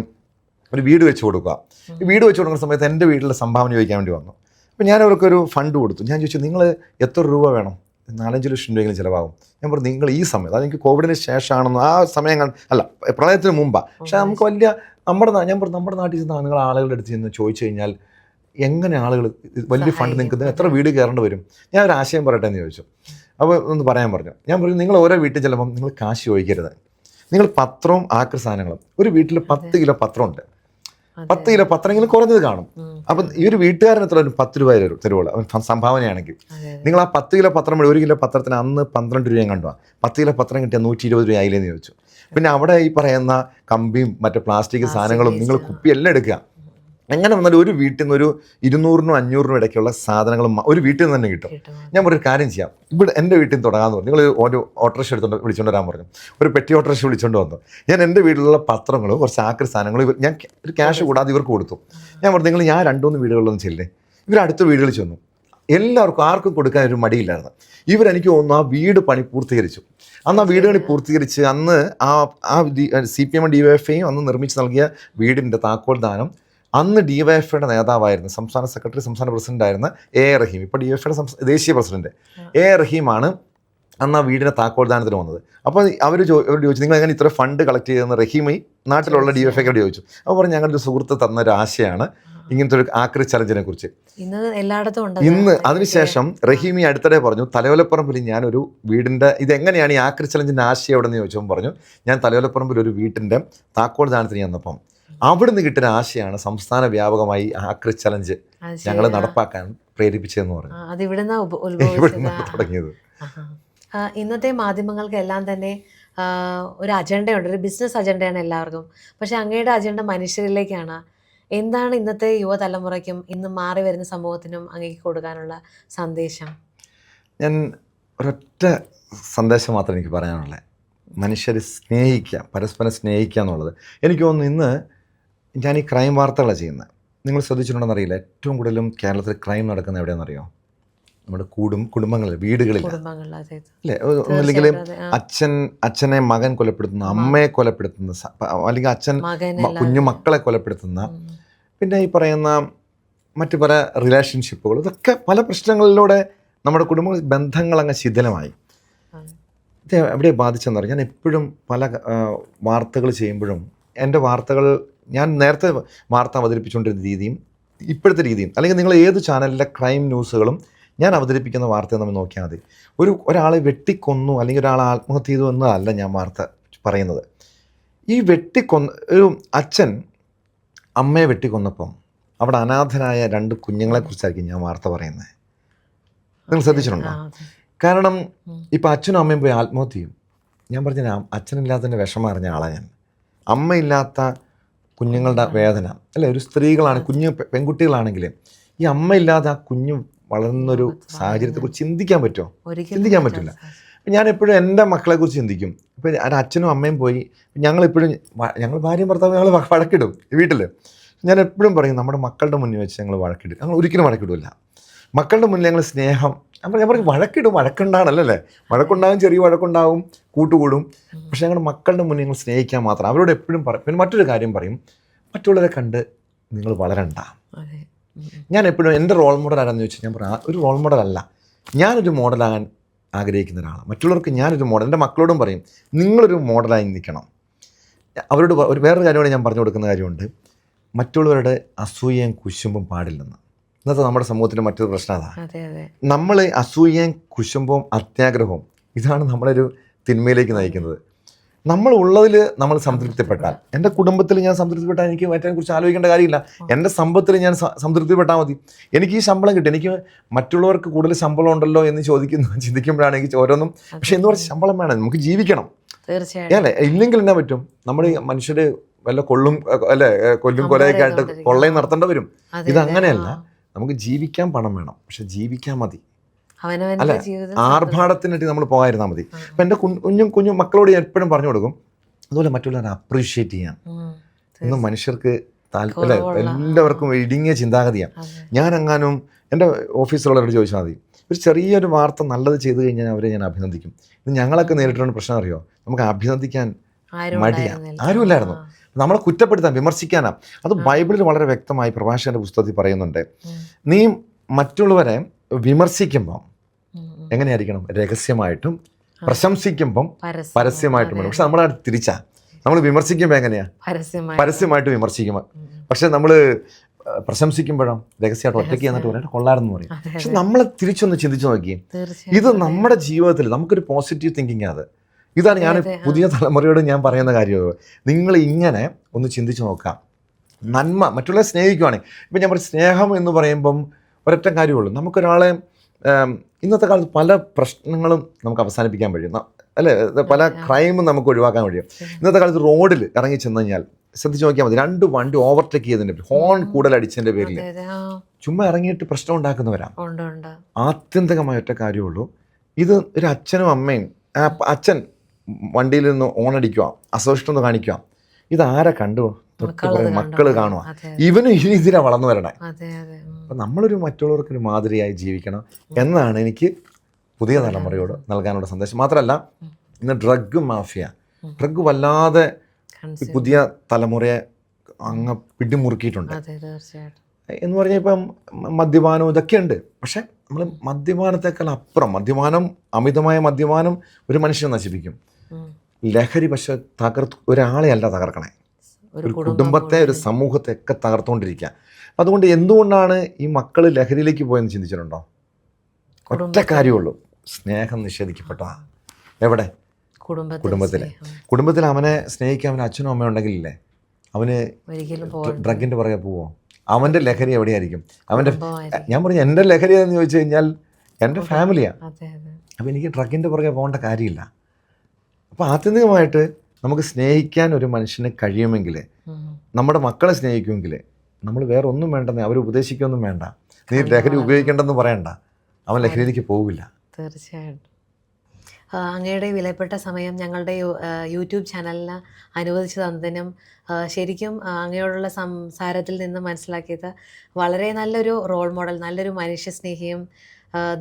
ഒരു വീട് വെച്ച് കൊടുക്കുക. ഈ വീട് വെച്ച് കൊടുക്കുന്ന സമയത്ത് എൻ്റെ വീട്ടിലെ സംഭാവന ചോദിക്കാൻ വേണ്ടി വന്നു. അപ്പോൾ ഞാൻ അവർക്കൊരു ഫണ്ട് കൊടുത്തു. ഞാൻ ചോദിച്ചു, നിങ്ങൾ എത്ര രൂപ വേണം? 4-5 ലക്ഷം രൂപയെങ്കിലും ചിലവാകും. ഞാൻ പറഞ്ഞു, നിങ്ങൾ ഈ സമയത്ത്, അതെനിക്ക് കോവിഡിന് ശേഷമാണെന്ന്, ആ സമയം അല്ല, പ്രളയത്തിന് മുമ്പാണ്. പക്ഷേ നമുക്ക് ഞാൻ പറഞ്ഞു, നമ്മുടെ നാട്ടിൽ ചെന്ന് നിങ്ങൾ ആളുകളുടെ അടുത്ത് ചെന്ന് ചോദിച്ചു കഴിഞ്ഞാൽ എങ്ങനെ ആളുകൾ വലിയ ഫണ്ട് നിങ്ങൾക്ക് എത്ര വീട് കയറേണ്ടി വരും? ഞാൻ ഒരു ആശയം പറയട്ടെ എന്ന് ചോദിച്ചു. അപ്പോൾ ഒന്ന് പറയാൻ പറഞ്ഞു. ഞാൻ പറഞ്ഞു, നിങ്ങൾ ഓരോ വീട്ടിൽ ചെല്ലുമ്പം നിങ്ങൾ കാശ് ചോദിക്കരുത്, നിങ്ങൾ പത്രവും ആക്രി സാധനങ്ങളും, ഒരു വീട്ടിൽ 10 കിലോ പത്രമുണ്ട്, 10 കിലോ പത്രമെങ്കിലും കുറഞ്ഞത് കാണും. അപ്പം ഈ ഒരു വീട്ടുകാരൻ എത്ര 10 രൂപ തരുവുള്ളൂ അവൻ സംഭാവനയാണെങ്കിൽ. നിങ്ങൾ ആ 10 കിലോ പത്രം, 1 കിലോ പത്രത്തിന് അന്ന് 12 രൂപയും കണ്ടുവാ. 10 കിലോ പത്രം കിട്ടിയാൽ 120 രൂപ ആയില്ലേന്ന് ചോദിച്ചു. പിന്നെ അവിടെ ഈ പറയുന്ന കമ്പിയും മറ്റു പ്ലാസ്റ്റിക് സാധനങ്ങളും നിങ്ങൾ കുപ്പിയെല്ലാം എടുക്കുക. എങ്ങനെ വന്നാലും ഒരു വീട്ടിൽ നിന്ന് ഒരു 200-നും 500-നും ഇടയ്ക്കുള്ള സാധനങ്ങളും ഒരു വീട്ടിൽ നിന്ന് തന്നെ കിട്ടും. ഞാൻ ഒരു കാര്യം ചെയ്യാം, ഇവിടെ എൻ്റെ വീട്ടിൽ നിന്ന് തുടങ്ങാമെന്ന് പറഞ്ഞു. നിങ്ങൾ ഒരു ഓട്ടോറിക്ഷ വിളിച്ചുകൊണ്ട് വരാൻ പറഞ്ഞു. ഒരു പെട്ടി ഓട്ടോറിക്ഷ വിളിച്ചുകൊണ്ട് വന്നു. ഞാൻ എൻ്റെ വീട്ടിലുള്ള പത്രങ്ങളും കുറച്ച് ആക്രി സാധനങ്ങളും ഞാൻ ഒരു ക്യാഷ് കൂടാതെ ഇവർക്ക് കൊടുത്തു. ഞാൻ പറഞ്ഞു, ഞാൻ 2-3 വീടുകളിലൊന്നും ചെല്ലേ. ഇവരടുത്ത വീടുകളിൽ ചെന്നു. എല്ലാവർക്കും ആർക്കും കൊടുക്കാൻ ഒരു മടിയില്ലായിരുന്നു. ഇവരെനിക്ക് തോന്നുന്നു ആ വീട് പണി പൂർത്തീകരിച്ചു. അന്ന് ആ വീട് പണി പൂർത്തീകരിച്ച് അന്ന് CPM DYFIയും അന്ന് നിർമ്മിച്ച് നൽകിയ വീടിൻ്റെ താക്കോൽ ദാനം അന്ന് DYFIയുടെ നേതാവായിരുന്നു, സംസ്ഥാന സെക്രട്ടറി, സംസ്ഥാന പ്രസിഡൻ്റായിരുന്ന A റഹീം, ഇപ്പോൾ DYFIയുടെ ദേശീയ പ്രസിഡന്റ് A റഹീമാണ് അന്ന് ആ വീടിൻ്റെ താക്കോൽദാനത്തിന് വന്നത്. അപ്പോൾ അവർ ചോദിച്ചു, നിങ്ങൾ എങ്ങനെ ഇത്ര ഫണ്ട് കളക്ട് ചെയ്തെന്ന് റഹീമി നാട്ടിലുള്ള DYFIക്കാരോട് ചോദിച്ചു. അപ്പോൾ പറഞ്ഞു, ഞങ്ങളുടെ ഒരു സുഹൃത്ത് തന്നൊരു ആശയമാണ്, ഇങ്ങനത്തെ ഒരു ആക്രി ചലഞ്ചിനെ കുറിച്ച്. ഇന്ന് എല്ലായിടത്തും ഉണ്ട്. ഇന്ന് അതിനുശേഷം റഹീമി അടുത്തിടെ പറഞ്ഞു, തലയോലപ്പറമ്പിൽ ഞാനൊരു വീടിൻ്റെ ഇതെങ്ങനെയാണ് ഈ ആക്രി ചലഞ്ചിൻ്റെ ആശയം എവിടെ നിന്ന് ചോദിച്ചപ്പോൾ പറഞ്ഞു, ഞാൻ തലയോലപ്പറമ്പിൽ ഒരു വീട്ടിൻ്റെ താക്കോൽ ദാനത്തിന് ചെന്നപ്പം അവിടുന്ന് കിട്ടുന്ന ആശയമാണ് സംസ്ഥാന വ്യാപകമായി ആക്രി ചലഞ്ച് ഞങ്ങൾ നടപ്പാക്കാൻ പ്രേരിപ്പിച്ചതെന്ന് പറഞ്ഞു. അതിവിടുന്ന് തുടങ്ങിയത്. ഇന്നത്തെ മാധ്യമങ്ങൾക്ക് എല്ലാം തന്നെ ഒരു അജണ്ടയുണ്ട്, ഒരു ബിസിനസ് അജണ്ടയാണ് എല്ലാവർക്കും. പക്ഷെ അങ്ങയുടെ അജണ്ട മനുഷ്യരിലേക്കാണ്. എന്താണ് ഇന്നത്തെ യുവതലമുറയ്ക്കും ഇന്ന് മാറി വരുന്ന സമൂഹത്തിനും അങ്ങേക്ക് കൊടുക്കാനുള്ള സന്ദേശം? ഞാൻ ഒരൊറ്റ സന്ദേശം മാത്രമേ എനിക്ക് പറയാനുള്ളത്. മനുഷ്യരെ സ്നേഹിക്കുക, പരസ്പരം സ്നേഹിക്കുക എന്നുള്ളത്. എനിക്ക് തോന്നുന്നു ഇന്ന് ഞാൻ ഈ ക്രൈം വാർത്തകളാണ് ചെയ്യുന്നത്. നിങ്ങൾ ശ്രദ്ധിച്ചിട്ടുണ്ടോയെന്ന് അറിയില്ല, ഏറ്റവും കൂടുതലും കേരളത്തിൽ ക്രൈം നടക്കുന്ന എവിടെയാണെന്നറിയോ? നമ്മുടെ കുടുംബങ്ങളിൽ, വീടുകളിൽ അല്ലേ? അല്ലെങ്കിൽ അച്ഛനെ മകൻ കൊലപ്പെടുത്തുന്ന, അമ്മയെ കൊലപ്പെടുത്തുന്ന, അല്ലെങ്കിൽ അച്ഛൻ കുഞ്ഞു മക്കളെ കൊലപ്പെടുത്തുന്ന, പിന്നെ ഈ പറയുന്ന മറ്റു പല റിലേഷൻഷിപ്പുകൾ, ഇതൊക്കെ പല പ്രശ്നങ്ങളിലൂടെ നമ്മുടെ കുടുംബ ബന്ധങ്ങൾ അങ്ങ് ശിഥിലമായി. ഇത് എവിടെ ബാധിച്ചെന്ന് പറഞ്ഞാൽ, ഞാൻ എപ്പോഴും പല വാർത്തകൾ ചെയ്യുമ്പോഴും എൻ്റെ വാർത്തകൾ, ഞാൻ നേരത്തെ വാർത്ത അവതരിപ്പിച്ചുകൊണ്ടിരുന്ന രീതിയും ഇപ്പോഴത്തെ രീതിയും, അല്ലെങ്കിൽ നിങ്ങൾ ഏത് ചാനലിലെ ക്രൈം ന്യൂസുകളും ഞാൻ അവതരിപ്പിക്കുന്ന വാർത്ത നമ്മൾ നോക്കിയാൽ മതി. ഒരാളെ വെട്ടിക്കൊന്നു അല്ലെങ്കിൽ ഒരാളെ ആത്മഹത്യ ചെയ്തു എന്നതല്ല ഞാൻ വാർത്ത പറയുന്നത്. ഈ ഒരു അച്ഛൻ അമ്മയെ വെട്ടിക്കൊന്നപ്പം അവിടെ അനാഥരായ 2 കുഞ്ഞുങ്ങളെക്കുറിച്ചായിരിക്കും ഞാൻ വാർത്ത പറയുന്നത്. നിങ്ങൾ ശ്രദ്ധിച്ചിട്ടുണ്ടോ? കാരണം ഇപ്പം അച്ഛനും അമ്മയും പോയി ആത്മഹത്യ ചെയ്യും. ഞാൻ പറഞ്ഞ അച്ഛനില്ലാത്തതിൻ്റെ വിഷമം അറിഞ്ഞ ആളാണ് ഞാൻ. അമ്മയില്ലാത്ത കുഞ്ഞുങ്ങളുടെ വേദന അല്ലേ? ഒരു സ്ത്രീകളാണ്, പെൺകുട്ടികളാണെങ്കിൽ ഈ അമ്മയില്ലാതെ ആ കുഞ്ഞ് വളർന്നൊരു സാഹചര്യത്തെക്കുറിച്ച് ചിന്തിക്കാൻ പറ്റുമോ? ചിന്തിക്കാൻ പറ്റില്ല. ഞാൻ എപ്പോഴും എൻ്റെ മക്കളെക്കുറിച്ച് ചിന്തിക്കും. ഇപ്പം അച്ഛനും അമ്മയും പോയി, ഞങ്ങൾ ഭാര്യയും ഭർത്താവും ഞങ്ങൾ വഴക്കിടും വീട്ടിൽ. ഞാൻ എപ്പോഴും പറയും, നമ്മുടെ മക്കളുടെ മുന്നിൽ വെച്ച് ഞങ്ങൾ വഴക്കിടും. ഞങ്ങൾ ഒരിക്കലും വഴക്കിടില്ല. മക്കളുടെ മുന്നിൽ ഞങ്ങൾ സ്നേഹം, ഞാൻ പറയും വഴക്കിടും, വഴക്കുണ്ടാണല്ലേ? വഴക്കുണ്ടാകും, ചെറിയ വഴക്കുണ്ടാകും, കൂട്ടുകൂടും. പക്ഷേ ഞങ്ങളുടെ മക്കളുടെ മുന്നിൽ ഞങ്ങൾ സ്നേഹിക്കാൻ മാത്രം. അവരോട് എപ്പോഴും പറയും. പിന്നെ മറ്റൊരു കാര്യം പറയും, മറ്റുള്ളവരെ കണ്ട് നിങ്ങൾ വളരണ്ട. ഞാൻ എപ്പോഴും എൻ്റെ റോൾ മോഡൽ ആരാണെന്ന് ചോദിച്ചാൽ ഞാൻ പറയാം, ഒരു റോൾ മോഡലല്ല, ഞാനൊരു മോഡലാകാൻ ആഗ്രഹിക്കുന്ന ഒരാളാണ്. മറ്റുള്ളവർക്ക് ഞാനൊരു മോഡൽ, എൻ്റെ മക്കളോടും പറയും നിങ്ങളൊരു മോഡലായി നിൽക്കണം. അവരോട് വേറൊരു കാര്യമാണ് ഞാൻ പറഞ്ഞു കൊടുക്കുന്ന കാര്യമുണ്ട്, മറ്റുള്ളവരുടെ അസൂയയും കുശുമ്പും പാടില്ലെന്ന്. ഇന്നത്തെ നമ്മുടെ സമൂഹത്തിൻ്റെ മറ്റൊരു പ്രശ്നം അതാണ്. നമ്മൾ അസൂയയും കുശുമ്പും അത്യാഗ്രഹവും ഇതാണ് നമ്മളൊരു തിന്മയിലേക്ക് നയിക്കുന്നത്. നമ്മൾ ഉള്ളതിൽ നമ്മൾ സംതൃപ്തിപ്പെട്ടാൽ, എൻ്റെ കുടുംബത്തിൽ ഞാൻ സംതൃപ്തിപ്പെട്ടാൽ എനിക്ക് മറ്റേതിനെക്കുറിച്ച് ആലോചിക്കേണ്ട കാര്യമില്ല. എൻ്റെ സമ്പത്തിൽ ഞാൻ സംതൃപ്തിപ്പെട്ടാൽ മതി. എനിക്ക് ഈ ശമ്പളം കിട്ടും, എനിക്ക് മറ്റുള്ളവർക്ക് കൂടുതൽ ശമ്പളം ഉണ്ടല്ലോ എന്ന് ചിന്തിക്കുമ്പോഴാണ് എനിക്ക് ഓരോന്നും. പക്ഷേ എന്ന് പറഞ്ഞാൽ ശമ്പളം വേണം, നമുക്ക് ജീവിക്കണം. അല്ലേ? ഇല്ലെങ്കിൽ എന്നാ പറ്റും? നമ്മൾ മനുഷ്യർ വല്ല കൊള്ളും കൊലയൊക്കെ ആയിട്ട് കൊള്ളയും നടത്തേണ്ടി വരും. ഇതങ്ങനെയല്ല, നമുക്ക് ജീവിക്കാൻ പണം വേണം, പക്ഷെ ജീവിക്കാൻ മതി. അല്ല, ആർഭാടത്തിനായിട്ട് നമ്മൾ പോകാതിരുന്നാൽ മതി. അപ്പം എൻ്റെ കുഞ്ഞു മക്കളോട് ഞാൻ എപ്പോഴും പറഞ്ഞു കൊടുക്കും, അതുപോലെ മറ്റുള്ളവരെ അപ്രീഷിയേറ്റ് ചെയ്യാൻ. ഇന്ന് മനുഷ്യർക്ക് അല്ലേ, എല്ലാവർക്കും ഇടുങ്ങിയ ചിന്താഗതിയാണ്. ഞാനെങ്ങാനും എൻ്റെ ഓഫീസിലുള്ളവരോട് ചോദിച്ചാൽ മതി, ഒരു ചെറിയൊരു വാർത്ത നല്ലത് ചെയ്തു കഴിഞ്ഞാൽ അവരെ ഞാൻ അഭിനന്ദിക്കും. ഇത് ഞങ്ങളൊക്കെ നേരിട്ടുള്ള പ്രശ്നം അറിയോ? നമുക്ക് അഭിനന്ദിക്കാൻ മടിയാണ്, ആരുമില്ലായിരുന്നു. നമ്മളെ കുറ്റപ്പെടുത്താൻ, വിമർശിക്കാനാണ്. അത് ബൈബിളിൽ വളരെ വ്യക്തമായി പ്രഭാഷകന്റെ പുസ്തകത്തിൽ പറയുന്നുണ്ട്. നീ മറ്റുള്ളവരെ വിമർശിക്കുമ്പം എങ്ങനെയായിരിക്കണം? രഹസ്യമായിട്ടും, പ്രശംസിക്കുമ്പം പരസ്യമായിട്ടും വേണം. പക്ഷെ നമ്മളെ തിരിച്ചാ, നമ്മൾ വിമർശിക്കുമ്പോൾ എങ്ങനെയാ? പരസ്യമായിട്ട് വിമർശിക്കുമ്പോൾ. പക്ഷെ നമ്മൾ പ്രശംസിക്കുമ്പോഴോ രഹസ്യമായിട്ട് ഒറ്റയ്ക്ക് എന്നിട്ട് പറയാം കൊള്ളാരെന്ന് പറയും. പക്ഷെ നമ്മളെ തിരിച്ചൊന്ന് ചിന്തിച്ചു നോക്കി, ഇത് നമ്മുടെ ജീവിതത്തിൽ നമുക്കൊരു പോസിറ്റീവ് തിങ്കിങ് അത്. ഇതാണ് ഞാൻ പുതിയ തലമുറയോട് ഞാൻ പറയുന്ന കാര്യം. നിങ്ങൾ ഇങ്ങനെ ഒന്ന് ചിന്തിച്ച് നോക്കാം. നന്മ, മറ്റുള്ളവരെ സ്നേഹിക്കുവാണെങ്കിൽ, ഇപ്പം ഞാൻ പറയും സ്നേഹം എന്ന് പറയുമ്പം ഒരൊറ്റ കാര്യമുള്ളൂ. നമുക്കൊരാളെ ഇന്നത്തെ കാലത്ത് പല പ്രശ്നങ്ങളും നമുക്ക് അവസാനിപ്പിക്കാൻ കഴിയും അല്ലേ? പല ക്രൈമും നമുക്ക് ഒഴിവാക്കാൻ കഴിയും. ഇന്നത്തെ കാലത്ത് റോഡിൽ ഇറങ്ങി ചെന്ന് കഴിഞ്ഞാൽ ശ്രദ്ധിച്ച് നോക്കിയാൽ മതി, 2 വണ്ടി ഓവർടേക്ക് ചെയ്തതിൻ്റെ പേരിൽ, ഹോൺ കൂടുതൽ അടിച്ചതിൻ്റെ പേരിൽ ചുമ്മാ ഇറങ്ങിയിട്ട് പ്രശ്നം ഉണ്ടാക്കുന്നവരാണ്. ആത്യന്തികമായ ഒറ്റ കാര്യമുള്ളൂ, ഇത് ഒരു അച്ഛനും അമ്മയും, അച്ഛൻ വണ്ടിയിൽ നിന്ന് ഓണടിക്കുക, അസഹിഷ്ണുത കാണിക്കുക, ഇതാരെ കണ്ടു? മക്കള് കാണുക. ഇവനും ഈ രീതിയിലാണ് വളർന്നു വരണേ. അപ്പം നമ്മളൊരു മറ്റുള്ളവർക്കൊരു മാതൃകയായി ജീവിക്കണം എന്നാണ് എനിക്ക് പുതിയ തലമുറയോട് നൽകാനുള്ള സന്ദേശം. മാത്രമല്ല, ഇന്ന് ഡ്രഗ് മാഫിയ, ഡ്രഗ് വല്ലാതെ പുതിയ തലമുറയെ അങ്ങ് പിടിമുറുക്കിയിട്ടുണ്ട്. എന്ന് പറഞ്ഞാൽ ഇപ്പം മദ്യപാനം ഇതൊക്കെ ഉണ്ട്. പക്ഷെ നമ്മൾ മദ്യപാനത്തെക്കാൾ അപ്പുറം, അമിതമായ മദ്യപാനം ഒരു മനുഷ്യനെ നശിപ്പിക്കും. ലഹരി പക്ഷെ ഒരാളെ അല്ല തകർക്കണേ, ഒരു കുടുംബത്തെ, ഒരു സമൂഹത്തെ ഒക്കെ തകർത്തുകൊണ്ടിരിക്കുക. അപ്പം അതുകൊണ്ട് എന്തുകൊണ്ടാണ് ഈ മക്കൾ ലഹരിയിലേക്ക് പോയെന്ന് ചിന്തിച്ചിട്ടുണ്ടോ? ഒറ്റ കാര്യമുള്ളൂ, സ്നേഹം നിഷേധിക്കപ്പെട്ടതാ. എവിടെ? കുടുംബത്തിൽ. കുടുംബത്തിൽ അവനെ സ്നേഹിക്കാൻ അവന് അച്ഛനും അമ്മയും ഉണ്ടെങ്കിലല്ലേ അവന് ഡ്രഗിൻ്റെ പുറകെ പോവോ? അവൻ്റെ ലഹരി എവിടെയായിരിക്കും? അവൻ്റെ, ഞാൻ പറഞ്ഞു എൻ്റെ ലഹരി എന്ന് ചോദിച്ചു കഴിഞ്ഞാൽ എൻ്റെ ഫാമിലിയാണ്. അപ്പോൾ എനിക്ക് ഡ്രഗിൻ്റെ പുറകെ പോകേണ്ട കാര്യമില്ല. അപ്പോൾ ആത്യന്തികമായിട്ട് നമുക്ക് സ്നേഹിക്കാൻ ഒരു മനുഷ്യന് കഴിയുമെങ്കിൽ, നമ്മുടെ മക്കളെ സ്നേഹിക്കുമെങ്കിൽ നമ്മൾ വേറെ ഒന്നും വേണ്ടെന്ന് അവർ ഉപദേശിക്കൊന്നും വേണ്ട, നീ ലഹരി ഉപയോഗിക്കേണ്ടെന്ന് പറയണ്ട, അവൻ ലഹരിയിലേക്ക് പോവില്ല. തീർച്ചയായിട്ടും. അങ്ങയുടെ വിലപ്പെട്ട സമയം ഞങ്ങളുടെ യൂട്യൂബ് ചാനലിന് അനുവദിച്ചു തന്നതിനും ശരിക്കും അങ്ങയോടുള്ള സംസാരത്തിൽ നിന്ന് മനസ്സിലാക്കിയത് വളരെ നല്ലൊരു റോൾ മോഡൽ, നല്ലൊരു മനുഷ്യസ്നേഹിയും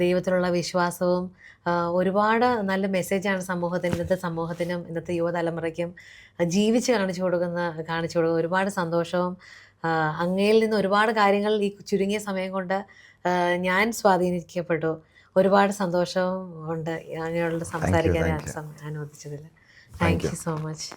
ദൈവത്തിലുള്ള വിശ്വാസവും ഒരുപാട് നല്ല മെസ്സേജാണ് സമൂഹത്തിനും ഇന്നത്തെ യുവതലമുറയ്ക്കും ജീവിച്ച് കാണിച്ചു കൊടുക്കുന്ന ഒരുപാട് സന്തോഷവും അങ്ങയിൽ നിന്ന് ഒരുപാട് കാര്യങ്ങൾ ഈ ചുരുങ്ങിയ സമയം കൊണ്ട് ഞാൻ സ്വാധീനിക്കപ്പെട്ടു. ഒരുപാട് സന്തോഷവും ഉണ്ട് അങ്ങയോട് സംസാരിക്കാൻ അനുവദിച്ചതിൽ. Thank you so much.